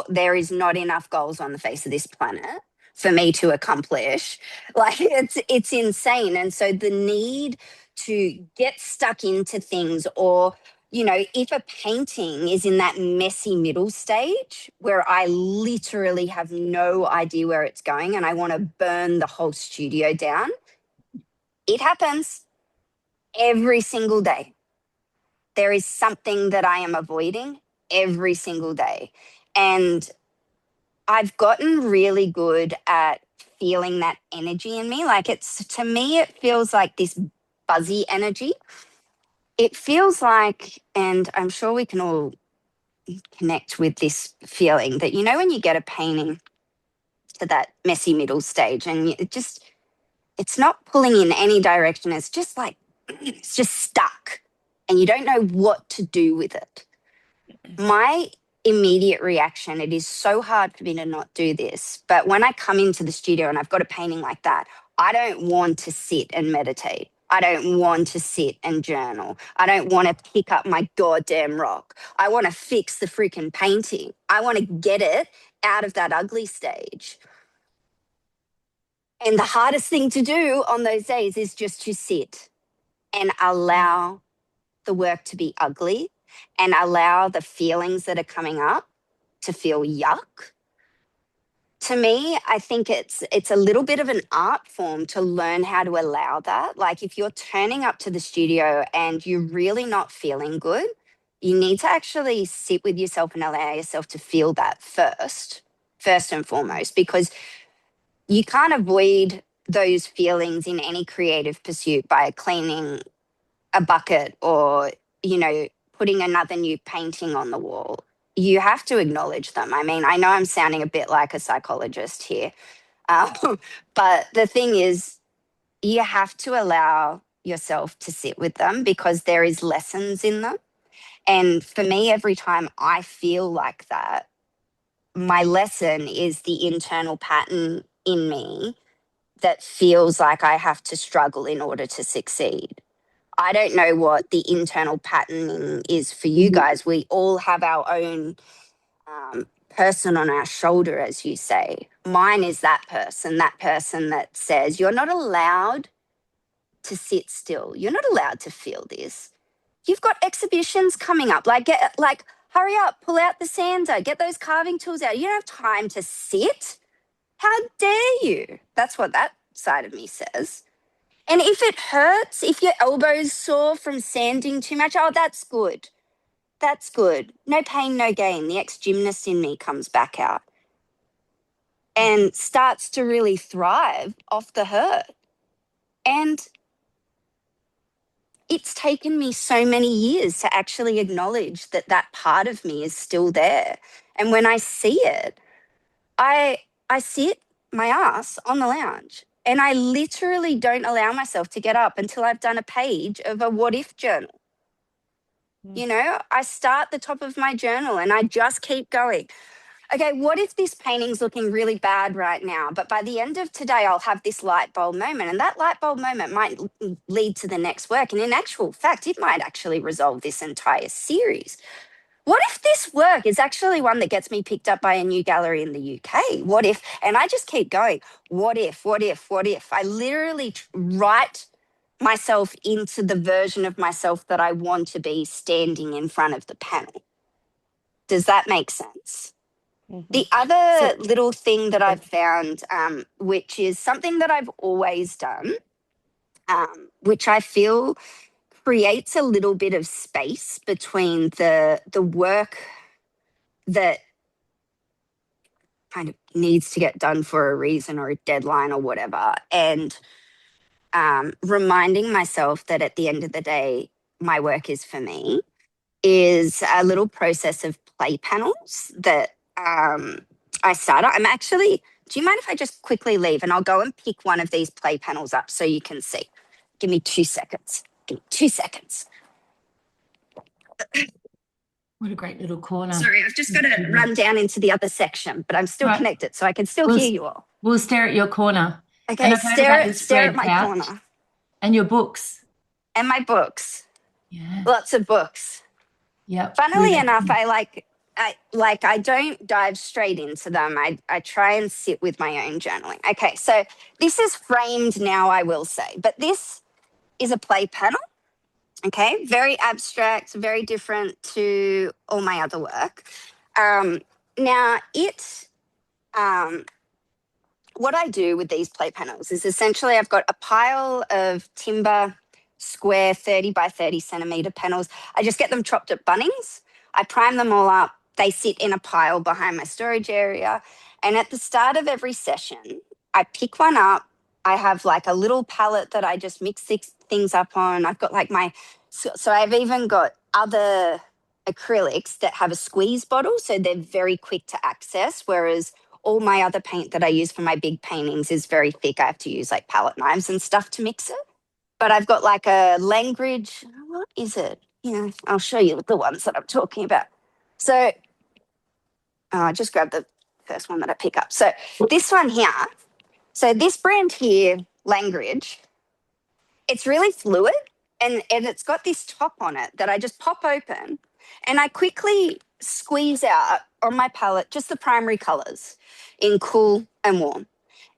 there is not enough goals on the face of this planet for me to accomplish. Like it's insane. And so the need to get stuck into things, or if a painting is in that messy middle stage where I literally have no idea where it's going and I want to burn the whole studio down, it happens. every single day. There is something that I am avoiding every single day. And I've gotten really good at feeling that energy in me. Like, it's, to me, it feels like this buzzy energy. It feels like, and I'm sure we can all connect with this feeling that, you know, when you get a painting to that messy middle stage and it just, it's not pulling in any direction. It's just like, it's just stuck and you don't know what to do with it. My immediate reaction, it is so hard for me to not do this, but when I come into the studio and I've got a painting like that, I don't want to sit and meditate. I don't want to sit and journal. I don't want to pick up my goddamn rock. I want to fix the freaking painting. I want to get it out of that ugly stage. And the hardest thing to do on those days is just to sit and allow the work to be ugly and allow the feelings that are coming up to feel yuck. To me, I think it's a little bit of an art form to learn how to allow that. Like, if you're turning up to the studio and you're really not feeling good, you need to actually sit with yourself and allow yourself to feel that first and foremost, because you can't avoid those feelings in any creative pursuit by cleaning a bucket or, you know, putting another new painting on the wall. You have to acknowledge them. I mean, I know I'm sounding a bit like a psychologist here, but the thing is, you have to allow yourself to sit with them because there is lessons in them. And for me, every time I feel like that, my lesson is the internal pattern in me that feels like I have to struggle in order to succeed. I don't know what the internal patterning is for you guys. We all have our own person on our shoulder, as you say. Mine is that person that says, you're not allowed to sit still. You're not allowed to feel this. You've got exhibitions coming up. Like, hurry up, pull out the sander, get those carving tools out. You don't have time to sit. How dare you? That's what that side of me says. And if it hurts, if your elbow's sore from sanding too much, oh, that's good. That's good. No pain, no gain. The ex-gymnast in me comes back out and starts to really thrive off the hurt. And it's taken me so many years to actually acknowledge that that part of me is still there. And when I see it, I sit my ass on the lounge and I literally don't allow myself to get up until I've done a page of a what if journal. You know, I start the top of my journal and I just keep going. Okay, what if this painting's looking really bad right now, but by the end of today, I'll have this light bulb moment, and that light bulb moment might lead to the next work. And in actual fact, it might actually resolve this entire series. What if this work is actually one that gets me picked up by a new gallery in the UK? What if, and I just keep going, what if? I literally write myself into the version of myself that I want to be standing in front of the panel. Does that make sense? The other little thing that I've found, which is something that I've always done, which I feel creates a little bit of space between the work that kind of needs to get done for a reason or a deadline or whatever, and reminding myself that at the end of the day, my work is for me, is a little process of play panels that I started. I'm actually, do you mind if I just quickly leave and I'll go and pick one of these play panels up so you can see? Give me 2 seconds. Give me 2 seconds. What a great little corner. Sorry, I've just got to run down into the other section, but I'm still connected, so I can still hear you all. We'll stare at your corner. Okay, And I've heard about this stare at red my couch. corner. And your books. And my books. Yeah. Lots of books. Yep. Funnily enough, I don't dive straight into them. I try and sit with my own journaling. Okay, so this is framed now, I will say, but this is a play panel. Okay, very abstract, very different to all my other work. Now, what I do with these play panels is essentially I've got a pile of timber square 30 by 30 centimeter panels. I just get them chopped at Bunnings. I prime them all up. They sit in a pile behind my storage area. And at the start of every session, I pick one up. I have like a little palette that I just mix things up on. I've got like so I've even got other acrylics that have a squeeze bottle. So they're very quick to access. Whereas all my other paint that I use for my big paintings is very thick. I have to use like palette knives and stuff to mix it. But I've got like a Langridge, what is it? Yeah, I'll show you the ones that I'm talking about. So I just grabbed the first one that I pick up. So this one here, so this brand here, Langridge, it's really fluid and it's got this top on it that I just pop open and I quickly squeeze out on my palette just the primary colors in cool and warm.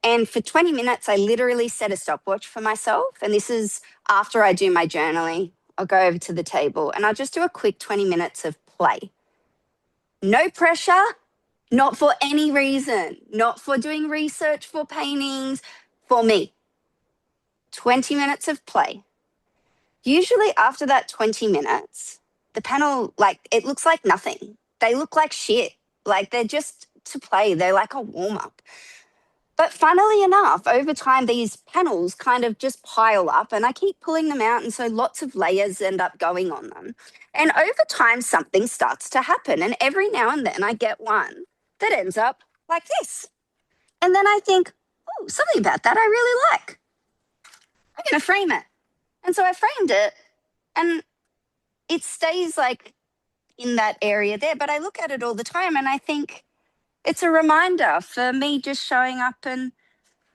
And for 20 minutes, I literally set a stopwatch for myself. And this is after I do my journaling. I'll go over to the table and I'll just do a quick 20 minutes of play. No pressure, not for any reason, not for doing research for paintings, for me. 20 minutes of play. Usually after that 20 minutes, the panel, like, it looks like nothing. They look like shit. Like, they're just to play. They're like a warm-up. But funnily enough, over time, these panels kind of just pile up and I keep pulling them out. And so lots of layers end up going on them. And over time, something starts to happen. And every now and then I get one that ends up like this. And then I think, oh, something about that I really like. I'm going to frame it. And so I framed it and it stays like in that area there. But I look at it all the time and I think, it's a reminder for me just showing up and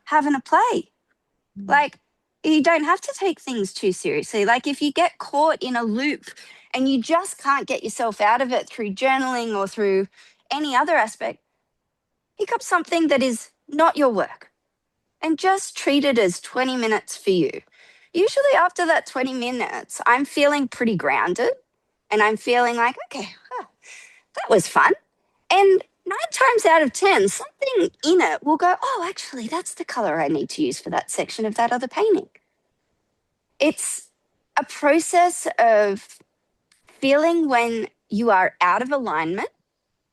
having a play. Like, you don't have to take things too seriously. Like, if you get caught in a loop and you just can't get yourself out of it through journaling or through any other aspect, pick up something that is not your work and just treat it as 20 minutes for you. Usually after that 20 minutes, I'm feeling pretty grounded and I'm feeling like, okay, that was fun. And 9 times out of 10, something in it will go, oh, actually, that's the color I need to use for that section of that other painting. It's a process of feeling when you are out of alignment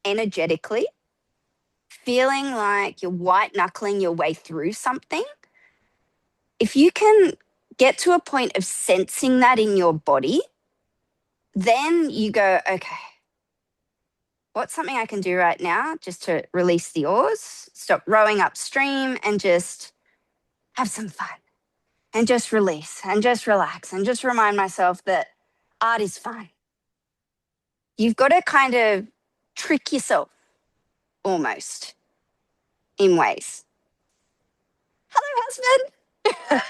energetically, feeling like you're white knuckling your way through something. If you can get to a point of sensing that in your body, then you go, okay, what's something I can do right now just to release the oars, stop rowing upstream and just have some fun and just release and just relax and just remind myself that art is fun. You've got to kind of trick yourself almost in ways. Hello, husband.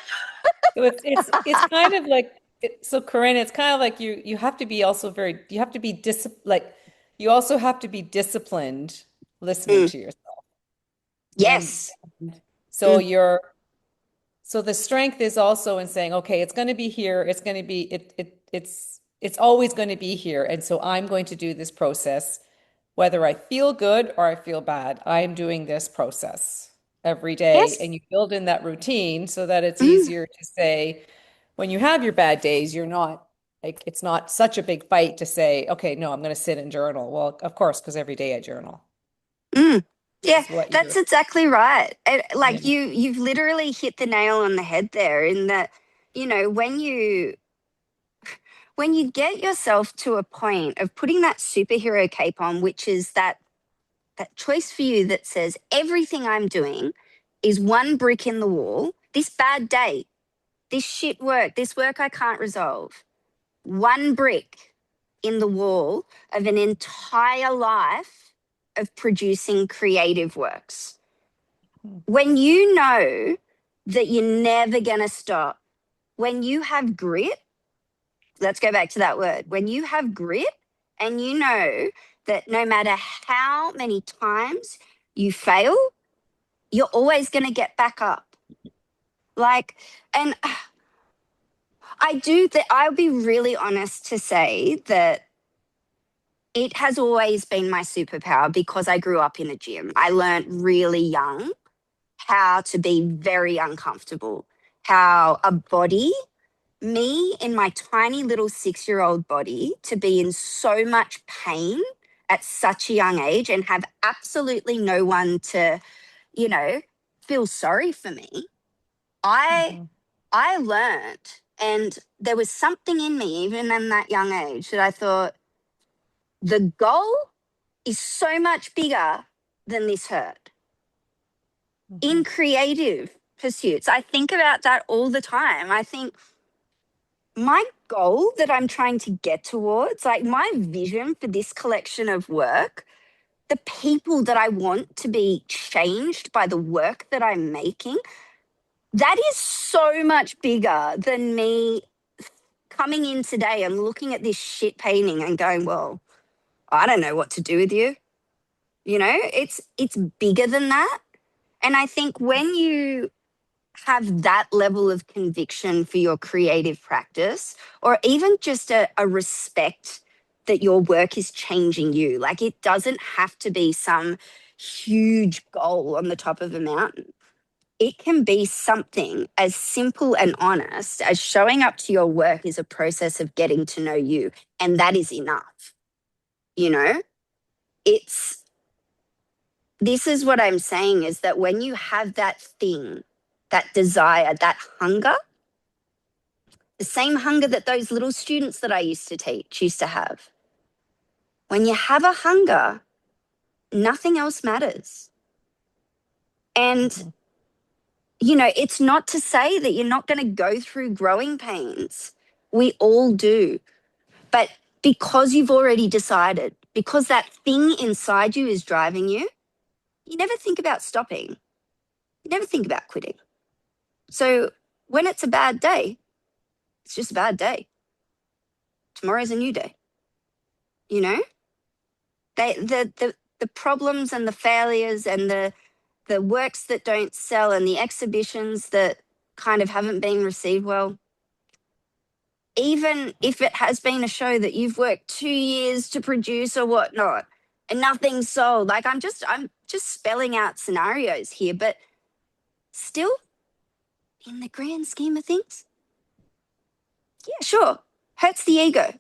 So it's kind of like so Korynn, it's kind of like you have to be also you have to be you also have to be disciplined listening to yourself. Yes. And so so the strength is also in saying, okay, it's going to be here. It's going to be it's always going to be here. And so I'm going to do this process, whether I feel good or I feel bad. I'm doing this process every day. Yes. And you build in that routine so that it's easier to say, when you have your bad days, you're not like, it's not such a big fight to say, okay, no, I'm going to sit and journal. Well, of course, because every day I journal. Yeah, that's exactly right. Like Yeah. you've literally hit the nail on the head there in that, you know, when you get yourself to a point of putting that superhero cape on, which is that choice for you that says everything I'm doing is one brick in the wall, this bad day, this shit work, this work I can't resolve, one brick in the wall of an entire life of producing creative works. When you know that you're never going to stop, when you have grit, let's go back to that word. When you have grit and you know that no matter how many times you fail, you're always going to get back up. Like, and I'll be really honest to say that it has always been my superpower because I grew up in a gym. I learned really young how to be very uncomfortable, how a body me in my tiny little 6-year-old body to be in so much pain at such a young age and have absolutely no one to, you know, feel sorry for me. I learned, and there was something in me, even in that young age, that I thought the goal is so much bigger than this hurt. In creative pursuits, I think about that all the time. I think my goal that I'm trying to get towards, like my vision for this collection of work, the people that I want to be changed by the work that I'm making, that is so much bigger than me coming in today and looking at this shit painting and going, well, I don't know what to do with you. You know, it's bigger than that. And I think when you have that level of conviction for your creative practice, or even just a respect that your work is changing you, like it doesn't have to be some huge goal on the top of a mountain. It can be something as simple and honest as showing up to your work is a process of getting to know you. And that is enough. You know, this is what I'm saying, is that when you have that thing, that desire, that hunger, the same hunger that those little students that I used to teach used to have, when you have a hunger, nothing else matters. And, you know, it's not to say that you're not going to go through growing pains. We all do. But because you've already decided, because that thing inside you is driving you, you never think about stopping. You never think about quitting. So when it's a bad day, it's just a bad day. Tomorrow's a new day. You know, the problems and the failures and the works that don't sell and the exhibitions that kind of haven't been received well, even if it has been a show that you've worked 2 years to produce or whatnot and nothing's sold, like I'm just spelling out scenarios here, but still, in the grand scheme of things, yeah, sure, hurts the ego.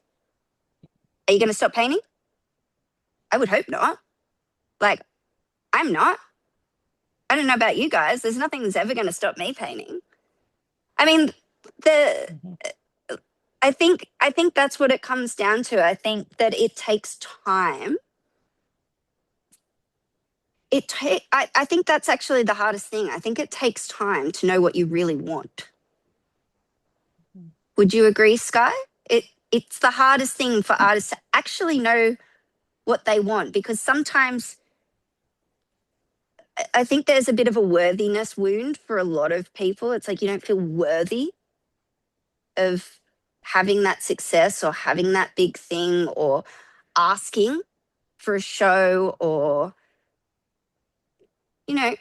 Are you going to stop painting? I would hope not. Like, I'm not. I don't know about you guys. There's nothing that's ever going to stop me painting. I mean, I think that's what it comes down to. I think that it takes time. I think that's actually the hardest thing. I think it takes time to know what you really want. Would you agree, Sky? It's the hardest thing for artists to actually know what they want, because sometimes I think there's a bit of a worthiness wound for a lot of people. It's like you don't feel worthy of having that success or having that big thing or asking for a show, or, you know,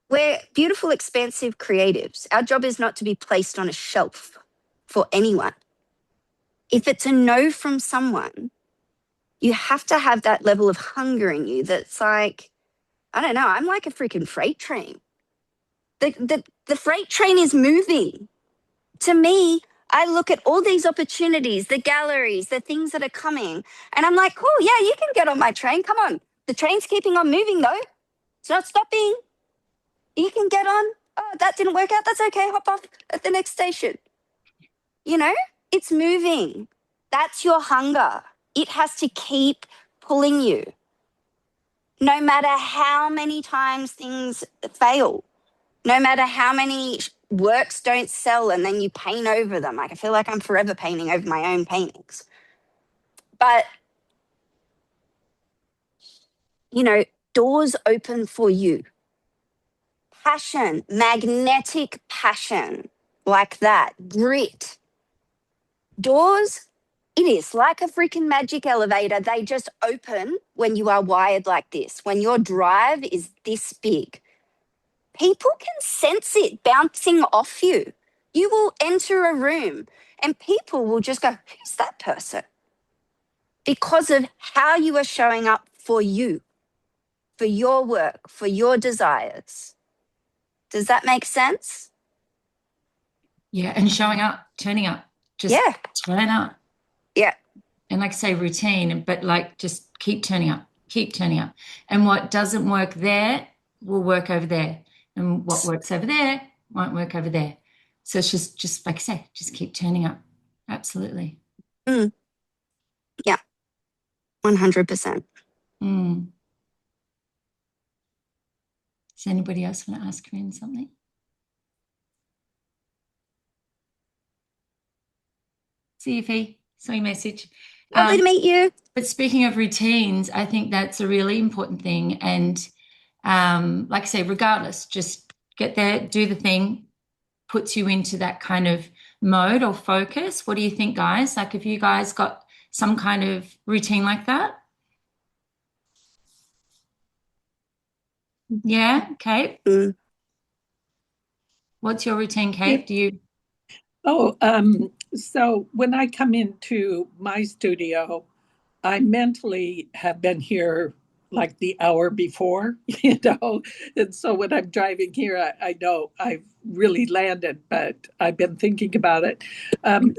we're beautiful, expansive creatives. Our job is not to be placed on a shelf for anyone. If it's a no from someone, you have to have that level of hunger in you that's like, I don't know, I'm like a freaking freight train. The freight train is moving. To me, I look at all these opportunities, the galleries, the things that are coming, and I'm like, cool, yeah, you can get on my train. Come on. The train's keeping on moving though. It's not stopping. You can get on. Oh, that didn't work out. That's okay. Hop off at the next station. You know, it's moving. That's your hunger. It has to keep pulling you. No matter how many times things fail, no matter how many works don't sell and then you paint over them. Like, I feel like I'm forever painting over my own paintings. But, you know, doors open for you. Passion, magnetic passion, like that, grit. Doors, it is like a freaking magic elevator. They just open when you are wired like this, when your drive is this big. People can sense it bouncing off you. You will enter a room and people will just go, who's that person? Because of how you are showing up for you, for your work, for your desires. Does that make sense? Yeah, and showing up, turning up, just Yeah. turn up. Yeah. And like I say, routine, but like just keep turning up, keep turning up. And what doesn't work there will work over there. And what works over there won't work over there. So it's just like I say, just keep turning up. Absolutely. Mm. Yeah. 100%. Mm. Does anybody else want to ask Korynn something? See you, Fee. Saw your message. Lovely to meet you. But speaking of routines, I think that's a really important thing. And like I say, regardless, just get there, do the thing, puts you into that kind of mode or focus. What do you think, guys? Like, have you guys got some kind of routine like that? Yeah, Kate. Mm. What's your routine, Yeah. Kate? Do you? Oh, so when I come into my studio, I mentally have been here like the hour before, And so when I'm driving here, I know I've really landed, but I've been thinking about it.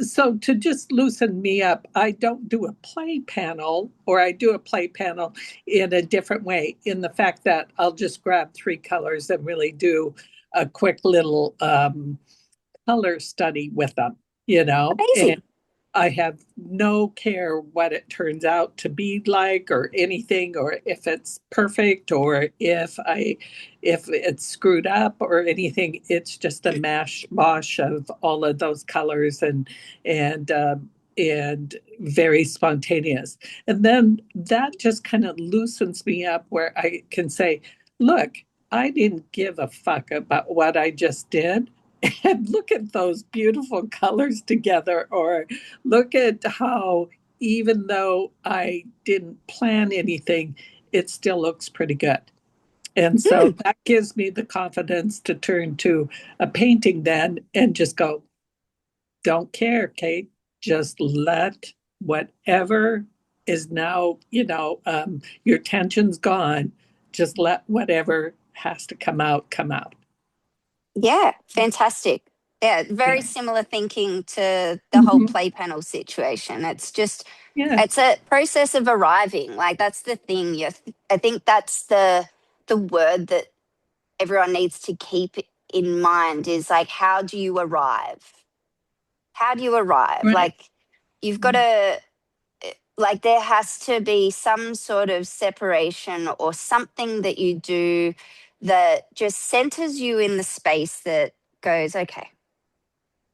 So to just loosen me up, I don't do a play panel, or I do a play panel in a different way, in the fact that I'll just grab three colors and really do a quick little color study with them, and Amazing. I have no care what it turns out to be like or anything, or if it's perfect or if it's screwed up or anything. It's just a mash mosh of all of those colors, and very spontaneous. And then that just kind of loosens me up, where I can say, look, I didn't give a fuck about what I just did. And look at those beautiful colors together, or look at how, even though I didn't plan anything, it still looks pretty good. And so Mm. that gives me the confidence to turn to a painting then and just go, don't care, Kate, just let whatever is now, your tension's gone. Just let whatever has to come out, come out. Yeah. Fantastic. Yeah. Very Yeah. similar thinking to the whole Mhm. play panel situation. It's just, Yeah. it's a process of arriving. Like that's the thing. I think that's the word that everyone needs to keep in mind is like, how do you arrive? How do you arrive? Right. Like, you've got to, like, there has to be some sort of separation or something that you do that just centers you in the space that goes, okay,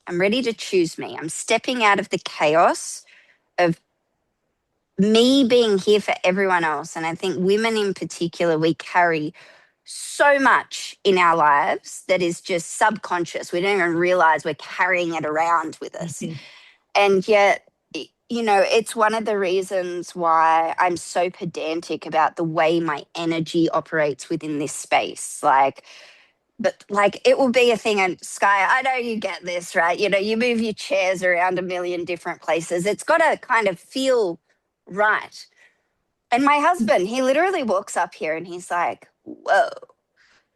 I'm ready to choose me. I'm stepping out of the chaos of me being here for everyone else. And I think women in particular, we carry so much in our lives that is just subconscious. We don't even realize we're carrying it around with us. Mhm. And yet, it's one of the reasons why I'm so pedantic about the way my energy operates within this space. But like it will be a thing. And Sky, I know you get this, right? You move your chairs around a million different places. It's got to kind of feel right. And my husband, he literally walks up here and he's like, whoa,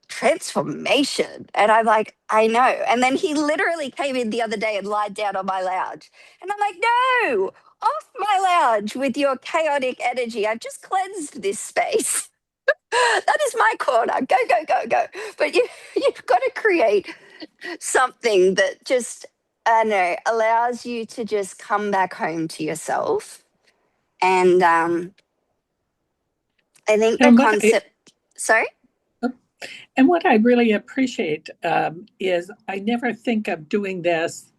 transformation. And I'm like, I know. And then he literally came in the other day and lied down on my lounge. And I'm like, no, off my lounge with your chaotic energy. I've just cleansed this space. That is my corner. Go, go, go, go. But you've got to create something that just, I don't know, allows you to just come back home to yourself. And I think the And what I, concept, sorry? and what I really appreciate is I never think of doing this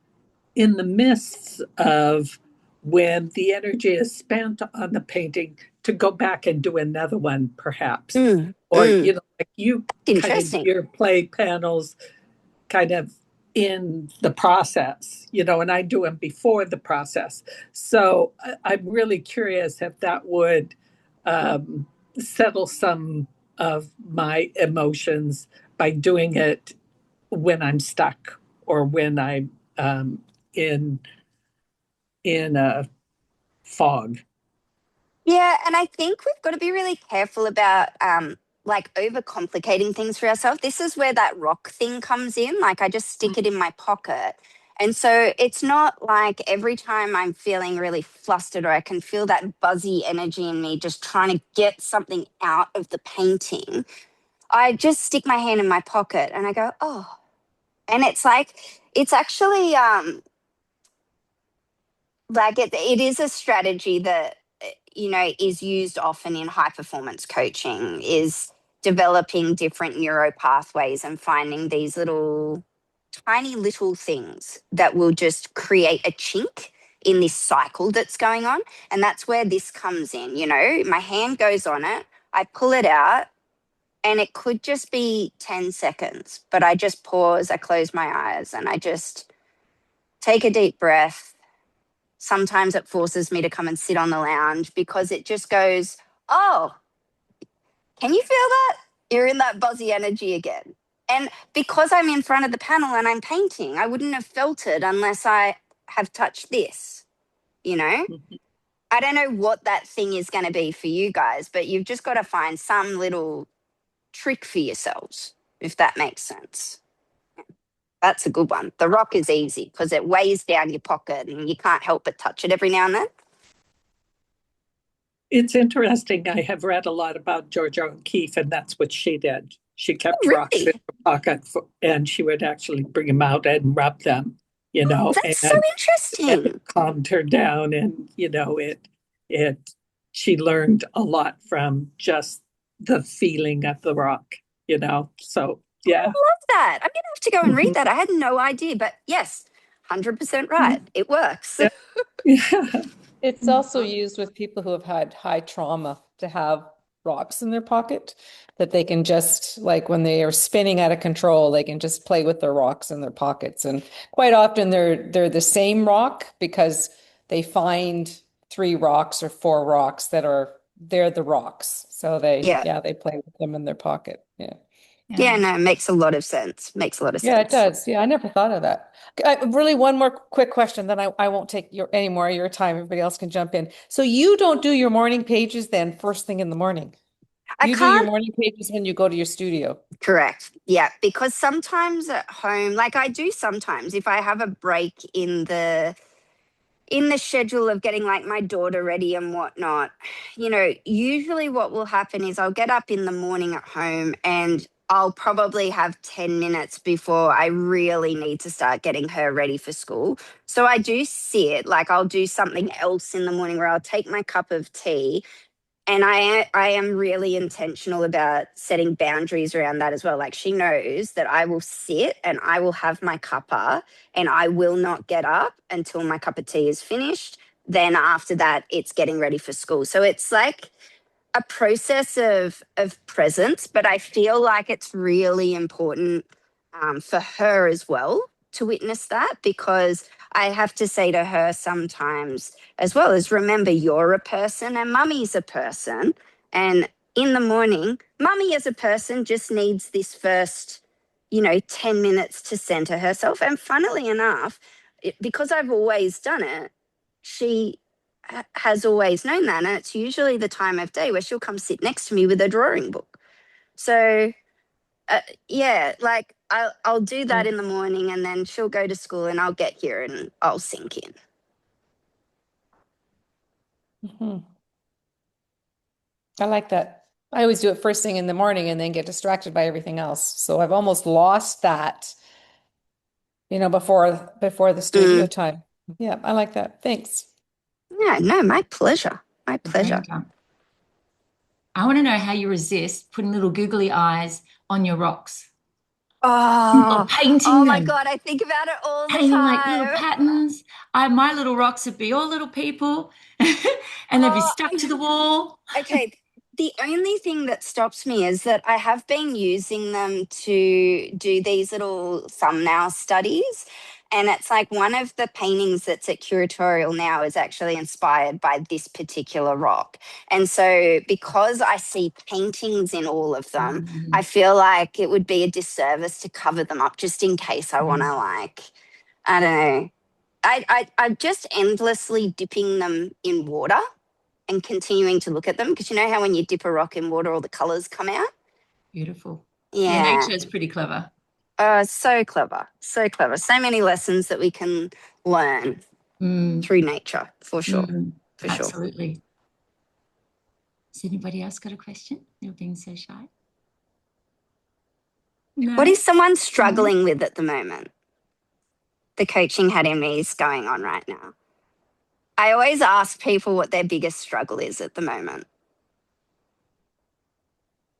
in the midst of when the energy is spent on the painting to go back and do another one, perhaps. Mm, Or, mm, like you kind of do interesting. your play panels kind of in the process, and I do them before the process. So I'm really curious if that would um, settle some of my emotions by doing it when I'm stuck, or when I'm in a fog. Yeah, and I think we've got to be really careful about like overcomplicating things for ourselves. This is where that rock thing comes in. Like I just stick it in my pocket And so it's not like every time I'm feeling really flustered or I can feel that buzzy energy in me just trying to get something out of the painting, I just stick my hand in my pocket and I go, oh. And it's like, it's actually like it is a strategy that, is used often in high performance coaching, is developing different neuro pathways and finding these tiny little things that will just create a chink in this cycle that's going on. And that's where this comes in. My hand goes on it, I pull it out, and it could just be 10 seconds, but I just pause, I close my eyes, and I just take a deep breath. Sometimes it forces me to come and sit on the lounge because it just goes, oh, can you feel that? You're in that buzzy energy again. And because I'm in front of the panel and I'm painting, I wouldn't have felt it unless I have touched this, you know? I don't know what that thing is going to be for you guys, but you've just got to find some little trick for yourselves, if that makes sense. That's a good one. The rock is easy because it weighs down your pocket and you can't help but touch it every now and then. It's interesting. I have read a lot about Georgia O'Keeffe, and that's what she did. She kept Oh, rocks in really? her pocket, and she would actually bring them out and rub them, That's so and interesting. it calmed her down. And she learned a lot from just the feeling of the rock. So I yeah. love that. I'm going to have to go and read Mhm. that. I had no idea, but yes, 100% right. It works. Yeah. Yeah. It's also used with people who have had high trauma to have rocks in their pocket that they can just, like when they are spinning out of control, they can just play with their rocks in their pockets. And quite often they're the same rock because they find 3 rocks or 4 rocks they're the rocks. So Yeah. they play with them in their pocket. Yeah. Yeah, no, it makes a lot of sense. Makes a lot of Yeah, it sense. does. Yeah, I never thought of that. Really, one more quick question, then I won't take any more of your time. Everybody else can jump in. So you don't do your morning pages then first thing in the morning. I You do your can't. morning pages when you go to your studio. Correct. Yeah, because sometimes at home, like I do sometimes, if I have a break in the schedule of getting like my daughter ready and whatnot, usually what will happen is I'll get up in the morning at home and I'll probably have 10 minutes before I really need to start getting her ready for school. So I do sit, like I'll do something else in the morning where I'll take my cup of tea, and I am really intentional about setting boundaries around that as well. Like she knows that I will sit and I will have my cuppa and I will not get up until my cup of tea is finished. Then after that, it's getting ready for school. So it's like a process of presence, but I feel like it's really important for her as well to witness that, because I have to say to her sometimes as well as, remember, you're a person and mummy's a person. And in the morning, mummy as a person just needs this first, 10 minutes to center herself. And funnily enough, because I've always done it, she has always known that. And it's usually the time of day where she'll come sit next to me with a drawing book. So, yeah, like I'll do that in the morning and then she'll go to school and I'll get here and I'll sink in. Mhm. I like that. I always do it first thing in the morning and then get distracted by everything else. So I've almost lost that, before the studio Mm. time. Yeah, I like that. Thanks. Yeah, no, my pleasure. My pleasure. Dream come. I want to know how you resist putting little googly eyes on your rocks or Oh, painting my them, God, I think about it all the painting like little time. patterns. My little rocks would be all little people and they'd be Oh, stuck to the wall. okay. The only thing that stops me is that I have been using them to do these little thumbnail studies. And it's like one of the paintings that's at curatorial now is actually inspired by this particular rock. And so, because I see paintings in all of them, I feel like it would be a disservice to cover them up just in case I want to, like, I don't know. I'm just endlessly dipping them in water and continuing to look at them, because you know how when you dip a rock in water, all the colors come out? Beautiful. Yeah, Yeah. nature is pretty clever. So clever. So clever. So many lessons that we can learn through nature, for sure. For sure. Absolutely. Has anybody else got a question? You're being so shy. No? What is someone struggling with at the moment? The coaching hat in me is going on right now. I always ask people what their biggest struggle is at the moment.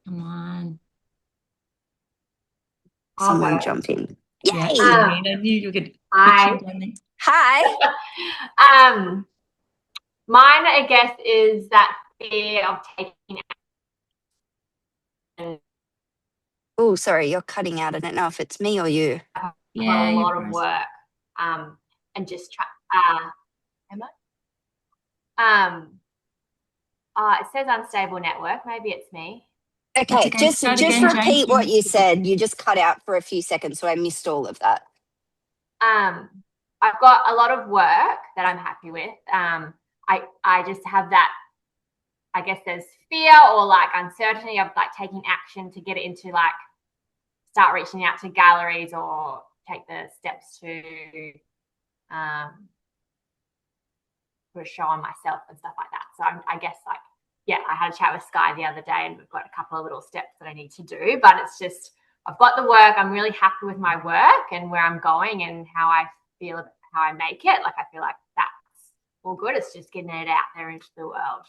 Come on. Someone jump in. Yay! I knew you were going to Hi. Hi. Mine, I guess, is that fear of taking action. Oh, sorry, you're cutting out. I don't know if it's me or you. A lot of work, and just try. Am I? It says unstable network. Maybe it's me. Okay, just repeat what you said. You just cut out for a few seconds, so I missed all of that. I've got a lot of work that I'm happy with. I just have that, I guess there's fear or like uncertainty of like taking action to get it into like start reaching out to galleries or take the steps to put a show on myself and stuff like that. So I guess like, yeah, I had a chat with Sky the other day and we've got a couple of little steps that I need to do, but it's just, I've got the work. I'm really happy with my work and where I'm going and how I feel, how I make it. Like, I feel like that's all good. It's just getting it out there into the world.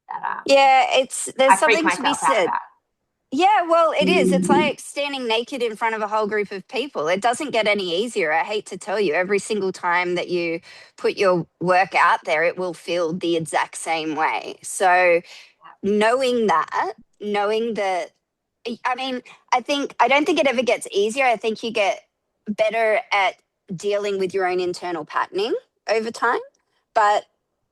That, there's something to be said. Yeah, well, it is. It's Mm. like standing naked in front of a whole group of people. It doesn't get any easier. I hate to tell you, every single time that you put your work out there, it will feel the exact same way. So knowing that, I mean, I don't think it ever gets easier. I think you get better at dealing with your own internal patterning over time. But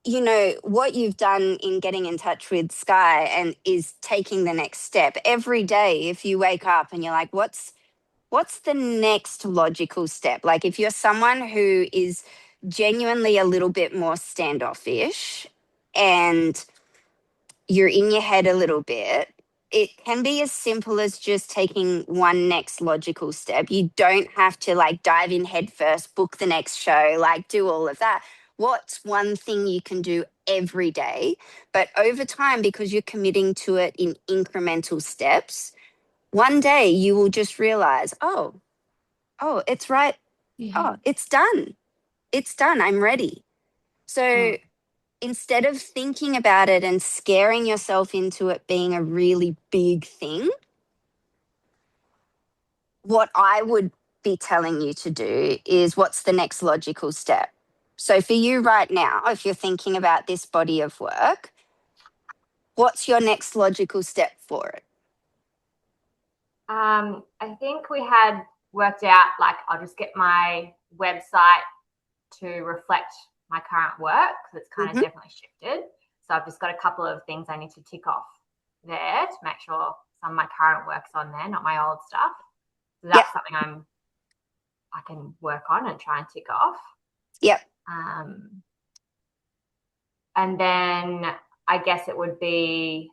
you know what you've done in getting in touch with Sky and is taking the next step every day. If you wake up and you're like, what's the next logical step? Like, if you're someone who is genuinely a little bit more standoffish and you're in your head a little bit, it can be as simple as just taking one next logical step. You don't have to like dive in head first, book the next show, like do all of that. What's one thing you can do every day? But over time, because you're committing to it in incremental steps, one day you will just realize, oh, it's right. Yeah. Oh, it's done. It's done. I'm ready. So instead of thinking about it and scaring yourself into it being a really big thing, what I would be telling you to do is, what's the next logical step? So for you right now, if you're thinking about this body of work, what's your next logical step for it? I think we had worked out, like, I'll just get my website to reflect my current work because it's kind of definitely shifted. So I've just got a couple of things I need to tick off there to make sure some of my current work's on there, not my old stuff. So that's something I can work on and try and tick off. Yep. And then I guess it would be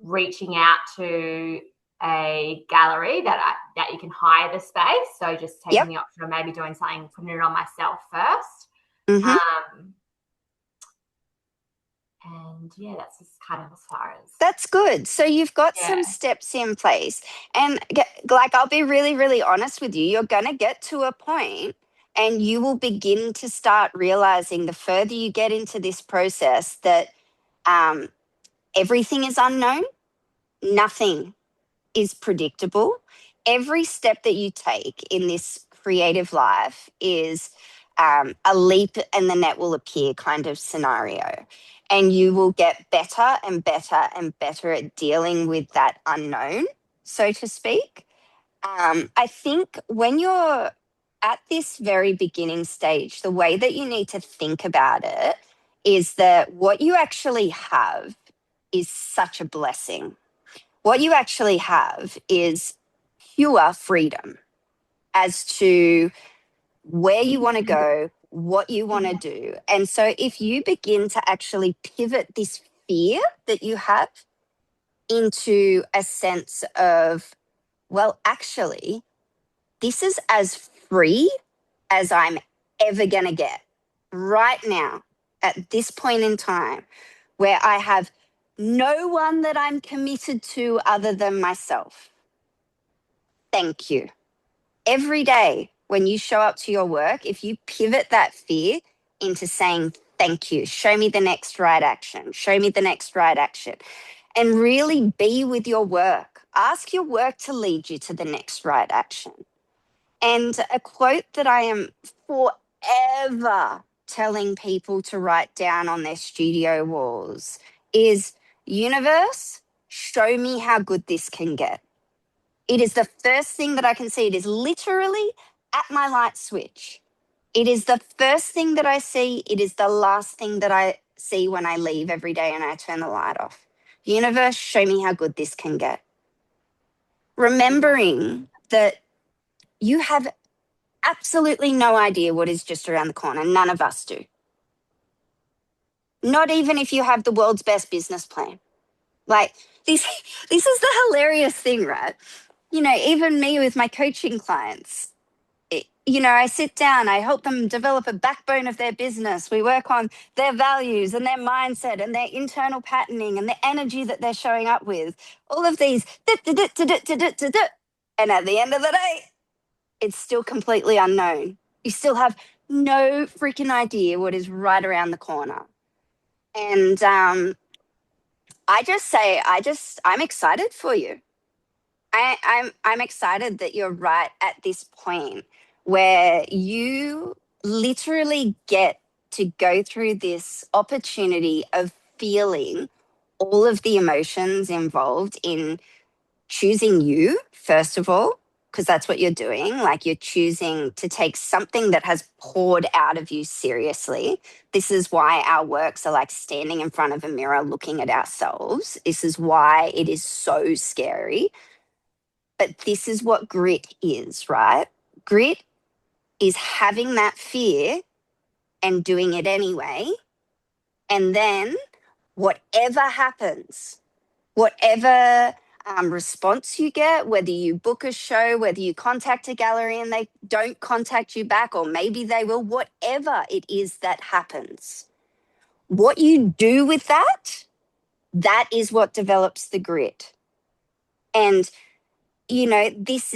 reaching out to a gallery that you can hire the space. So just taking the option of maybe doing something, putting it on myself first. And yeah, that's just kind of as far as. That's good. So you've got some steps in place. And like, I'll be really, really honest with you. You're going to get to a point and you will begin to start realizing the further you get into this process that everything is unknown. Nothing is predictable. Every step that you take in this creative life is a leap and the net will appear kind of scenario. And you will get better and better and better at dealing with that unknown, so to speak. I think when you're at this very beginning stage, the way that you need to think about it is that what you actually have is such a blessing. What you actually have is pure freedom as to where you want to go, what you want to do. And so if you begin to actually pivot this fear that you have into a sense of well, actually, this is as free as I'm ever going to get right now at this point in time, where I have no one that I'm committed to other than myself. Thank you. Every day when you show up to your work, if you pivot that fear into saying, thank you, show me the next right action, show me the next right action, and really be with your work. Ask your work to lead you to the next right action. And a quote that I am forever telling people to write down on their studio walls is, universe, show me how good this can get. It is the first thing that I can see. It is literally at my light switch. It is the first thing that I see. It is the last thing that I see when I leave every day and I turn the light off. Universe, show me how good this can get. Remembering that you have absolutely no idea what is just around the corner. None of us do. Not even if you have the world's best business plan. Like, this is the hilarious thing, right? You know, even me with my coaching clients, I sit down, I help them develop a backbone of their business. We work on their values and their mindset and their internal patterning and the energy that they're showing up with. All of these. And at the end of the day, it's still completely unknown. You still have no freaking idea what is right around the corner. And I just say, I'm excited for you. I'm excited that you're right at this point where you literally get to go through this opportunity of feeling all of the emotions involved in choosing you, first of all, because that's what you're doing. Like, you're choosing to take something that has poured out of you seriously. This is why our works are like standing in front of a mirror looking at ourselves. This is why it is so scary. But this is what grit is, right? Grit is having that fear and doing it anyway. And then whatever happens, whatever response you get, whether you book a show, whether you contact a gallery and they don't contact you back, or maybe they will, whatever it is that happens, what you do with that, that is what develops the grit. And, this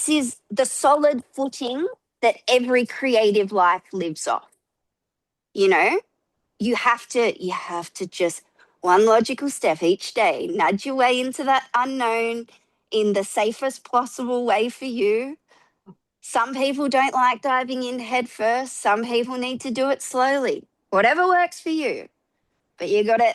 is the solid footing that every creative life lives off. You have to just one logical step each day, nudge your way into that unknown in the safest possible way for you. Some people don't like diving in head first. Some people need to do it slowly. Whatever works for you. But you got to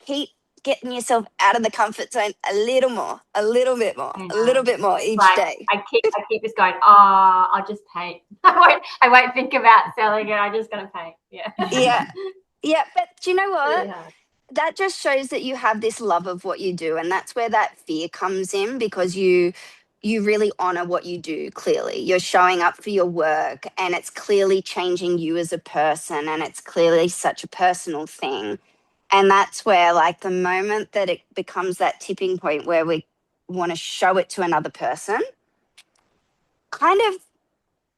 keep getting yourself out of the comfort zone a little more, a little bit more, a little bit more each day. I keep just going, I'll just paint. I won't think about selling it. I'm just going to paint. Yeah. Yeah. But do you know what? Yeah. That just shows that you have this love of what you do. And that's where that fear comes in, because you really honor what you do. Clearly you're showing up for your work, and it's clearly changing you as a person, and it's clearly such a personal thing. And that's where, like, the moment that it becomes that tipping point where we want to show it to another person, kind of,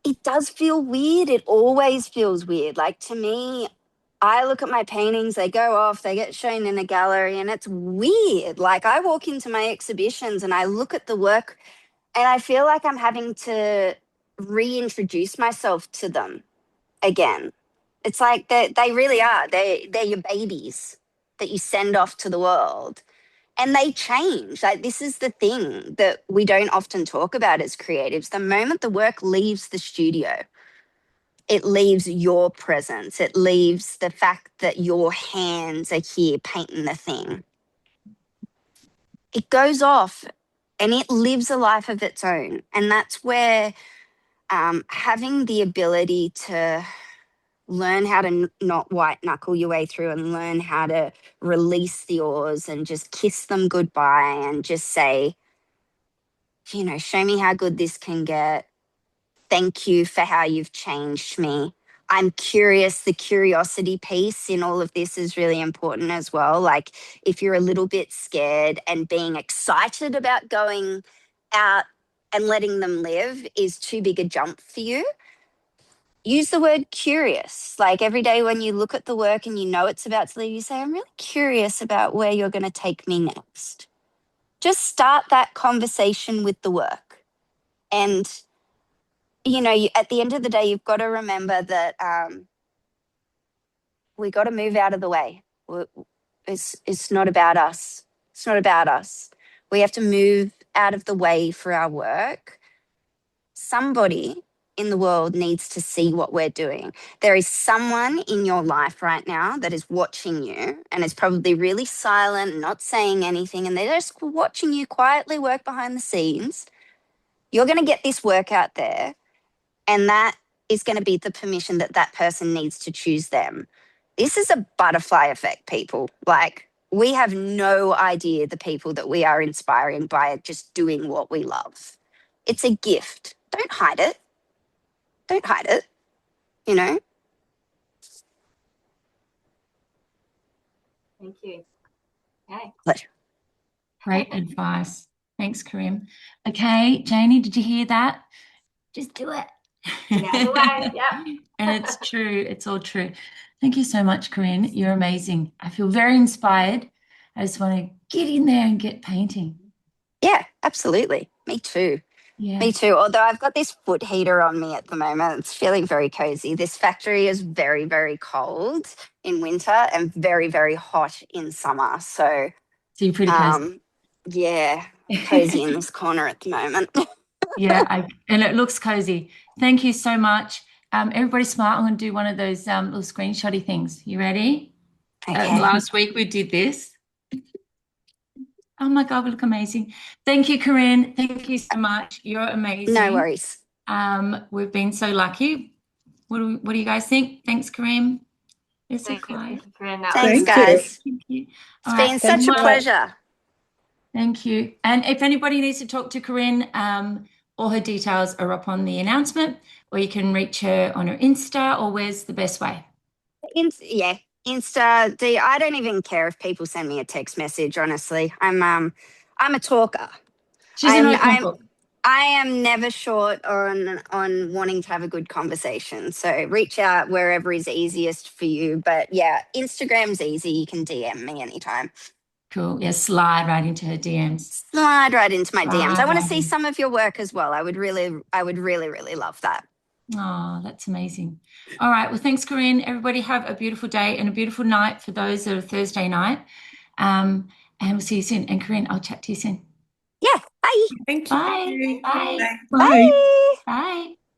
it does feel weird. It always feels weird. Like, to me, I look at my paintings, they go off, they get shown in a gallery, and it's weird. Like, I walk into my exhibitions and I look at the work and I feel like I'm having to reintroduce myself to them again. It's like they really are. They're your babies that you send off to the world. And they change. Like, this is the thing that we don't often talk about as creatives. The moment the work leaves the studio, it leaves your presence. It leaves the fact that your hands are here painting the thing. It goes off and it lives a life of its own. And that's where having the ability to learn how to not white knuckle your way through, and learn how to release the oars and just kiss them goodbye and just say, show me how good this can get. Thank you for how you've changed me. I'm curious. The curiosity piece in all of this is really important as well. Like if you're a little bit scared and being excited about going out and letting them live is too big a jump for you, use the word curious. Like every day when you look at the work and you know it's about to leave, you say, I'm really curious about where you're going to take me next. Just start that conversation with the work. And at the end of the day, you've got to remember that we got to move out of the way. It's not about us. It's not about us. We have to move out of the way for our work. Somebody in the world needs to see what we're doing. There is someone in your life right now that is watching you and is probably really silent, not saying anything, and they're just watching you quietly work behind the scenes. You're going to get this work out there. And that is going to be the permission that that person needs to choose them. This is a butterfly effect, people. Like, we have no idea the people that we are inspiring by just doing what we love. It's a gift. Don't hide it. Don't hide it, you know? Thank you. Okay. Pleasure. Great advice. Thanks, Korynn. Okay, Janie, did you hear that? Just do it. Get out of the way. Yep. And it's true. It's all true. Thank you so much, Korynn. You're amazing. I feel very inspired. I just want to get in there and get painting. Yeah, absolutely. Me too. Yeah. Me too. Although I've got this foot heater on me at the moment. It's feeling very cozy. This factory is very, very cold in winter and very, very hot in summer. So you're pretty cozy. Yeah, cozy in this corner at the moment. Yeah, and it looks cozy. Thank you so much. Everybody smart. I'm going to do one of those little screenshotty things. You ready? Okay. Last week we did this. Oh my God, we look amazing. Thank you, Korynn. Thank you so much. You're amazing. No worries. We've been so lucky. What do you guys think? Thanks, Korynn. It's so quiet. Thanks, guys. Thank you. It's been such a pleasure. Thank you. And if anybody needs to talk to Korynn, all her details are up on the announcement, or you can reach her on her Insta, or where's the best way? Yeah, Insta. I don't even care if people send me a text message, honestly. I'm a talker. She's an open book. I am never short on wanting to have a good conversation. So reach out wherever is easiest for you. But yeah, Instagram's easy. You can DM me anytime. Cool. Yeah, slide right into her DMs. Slide right into my DMs. I want to see some of your work as well. I would really, really love that. Oh, that's amazing. All right. Well, thanks, Korynn. Everybody have a beautiful day and a beautiful night for those that are Thursday night. And we'll see you soon. And Korynn, I'll chat to you soon. Yeah. Bye. Thank you. Bye. Bye. Bye. Bye.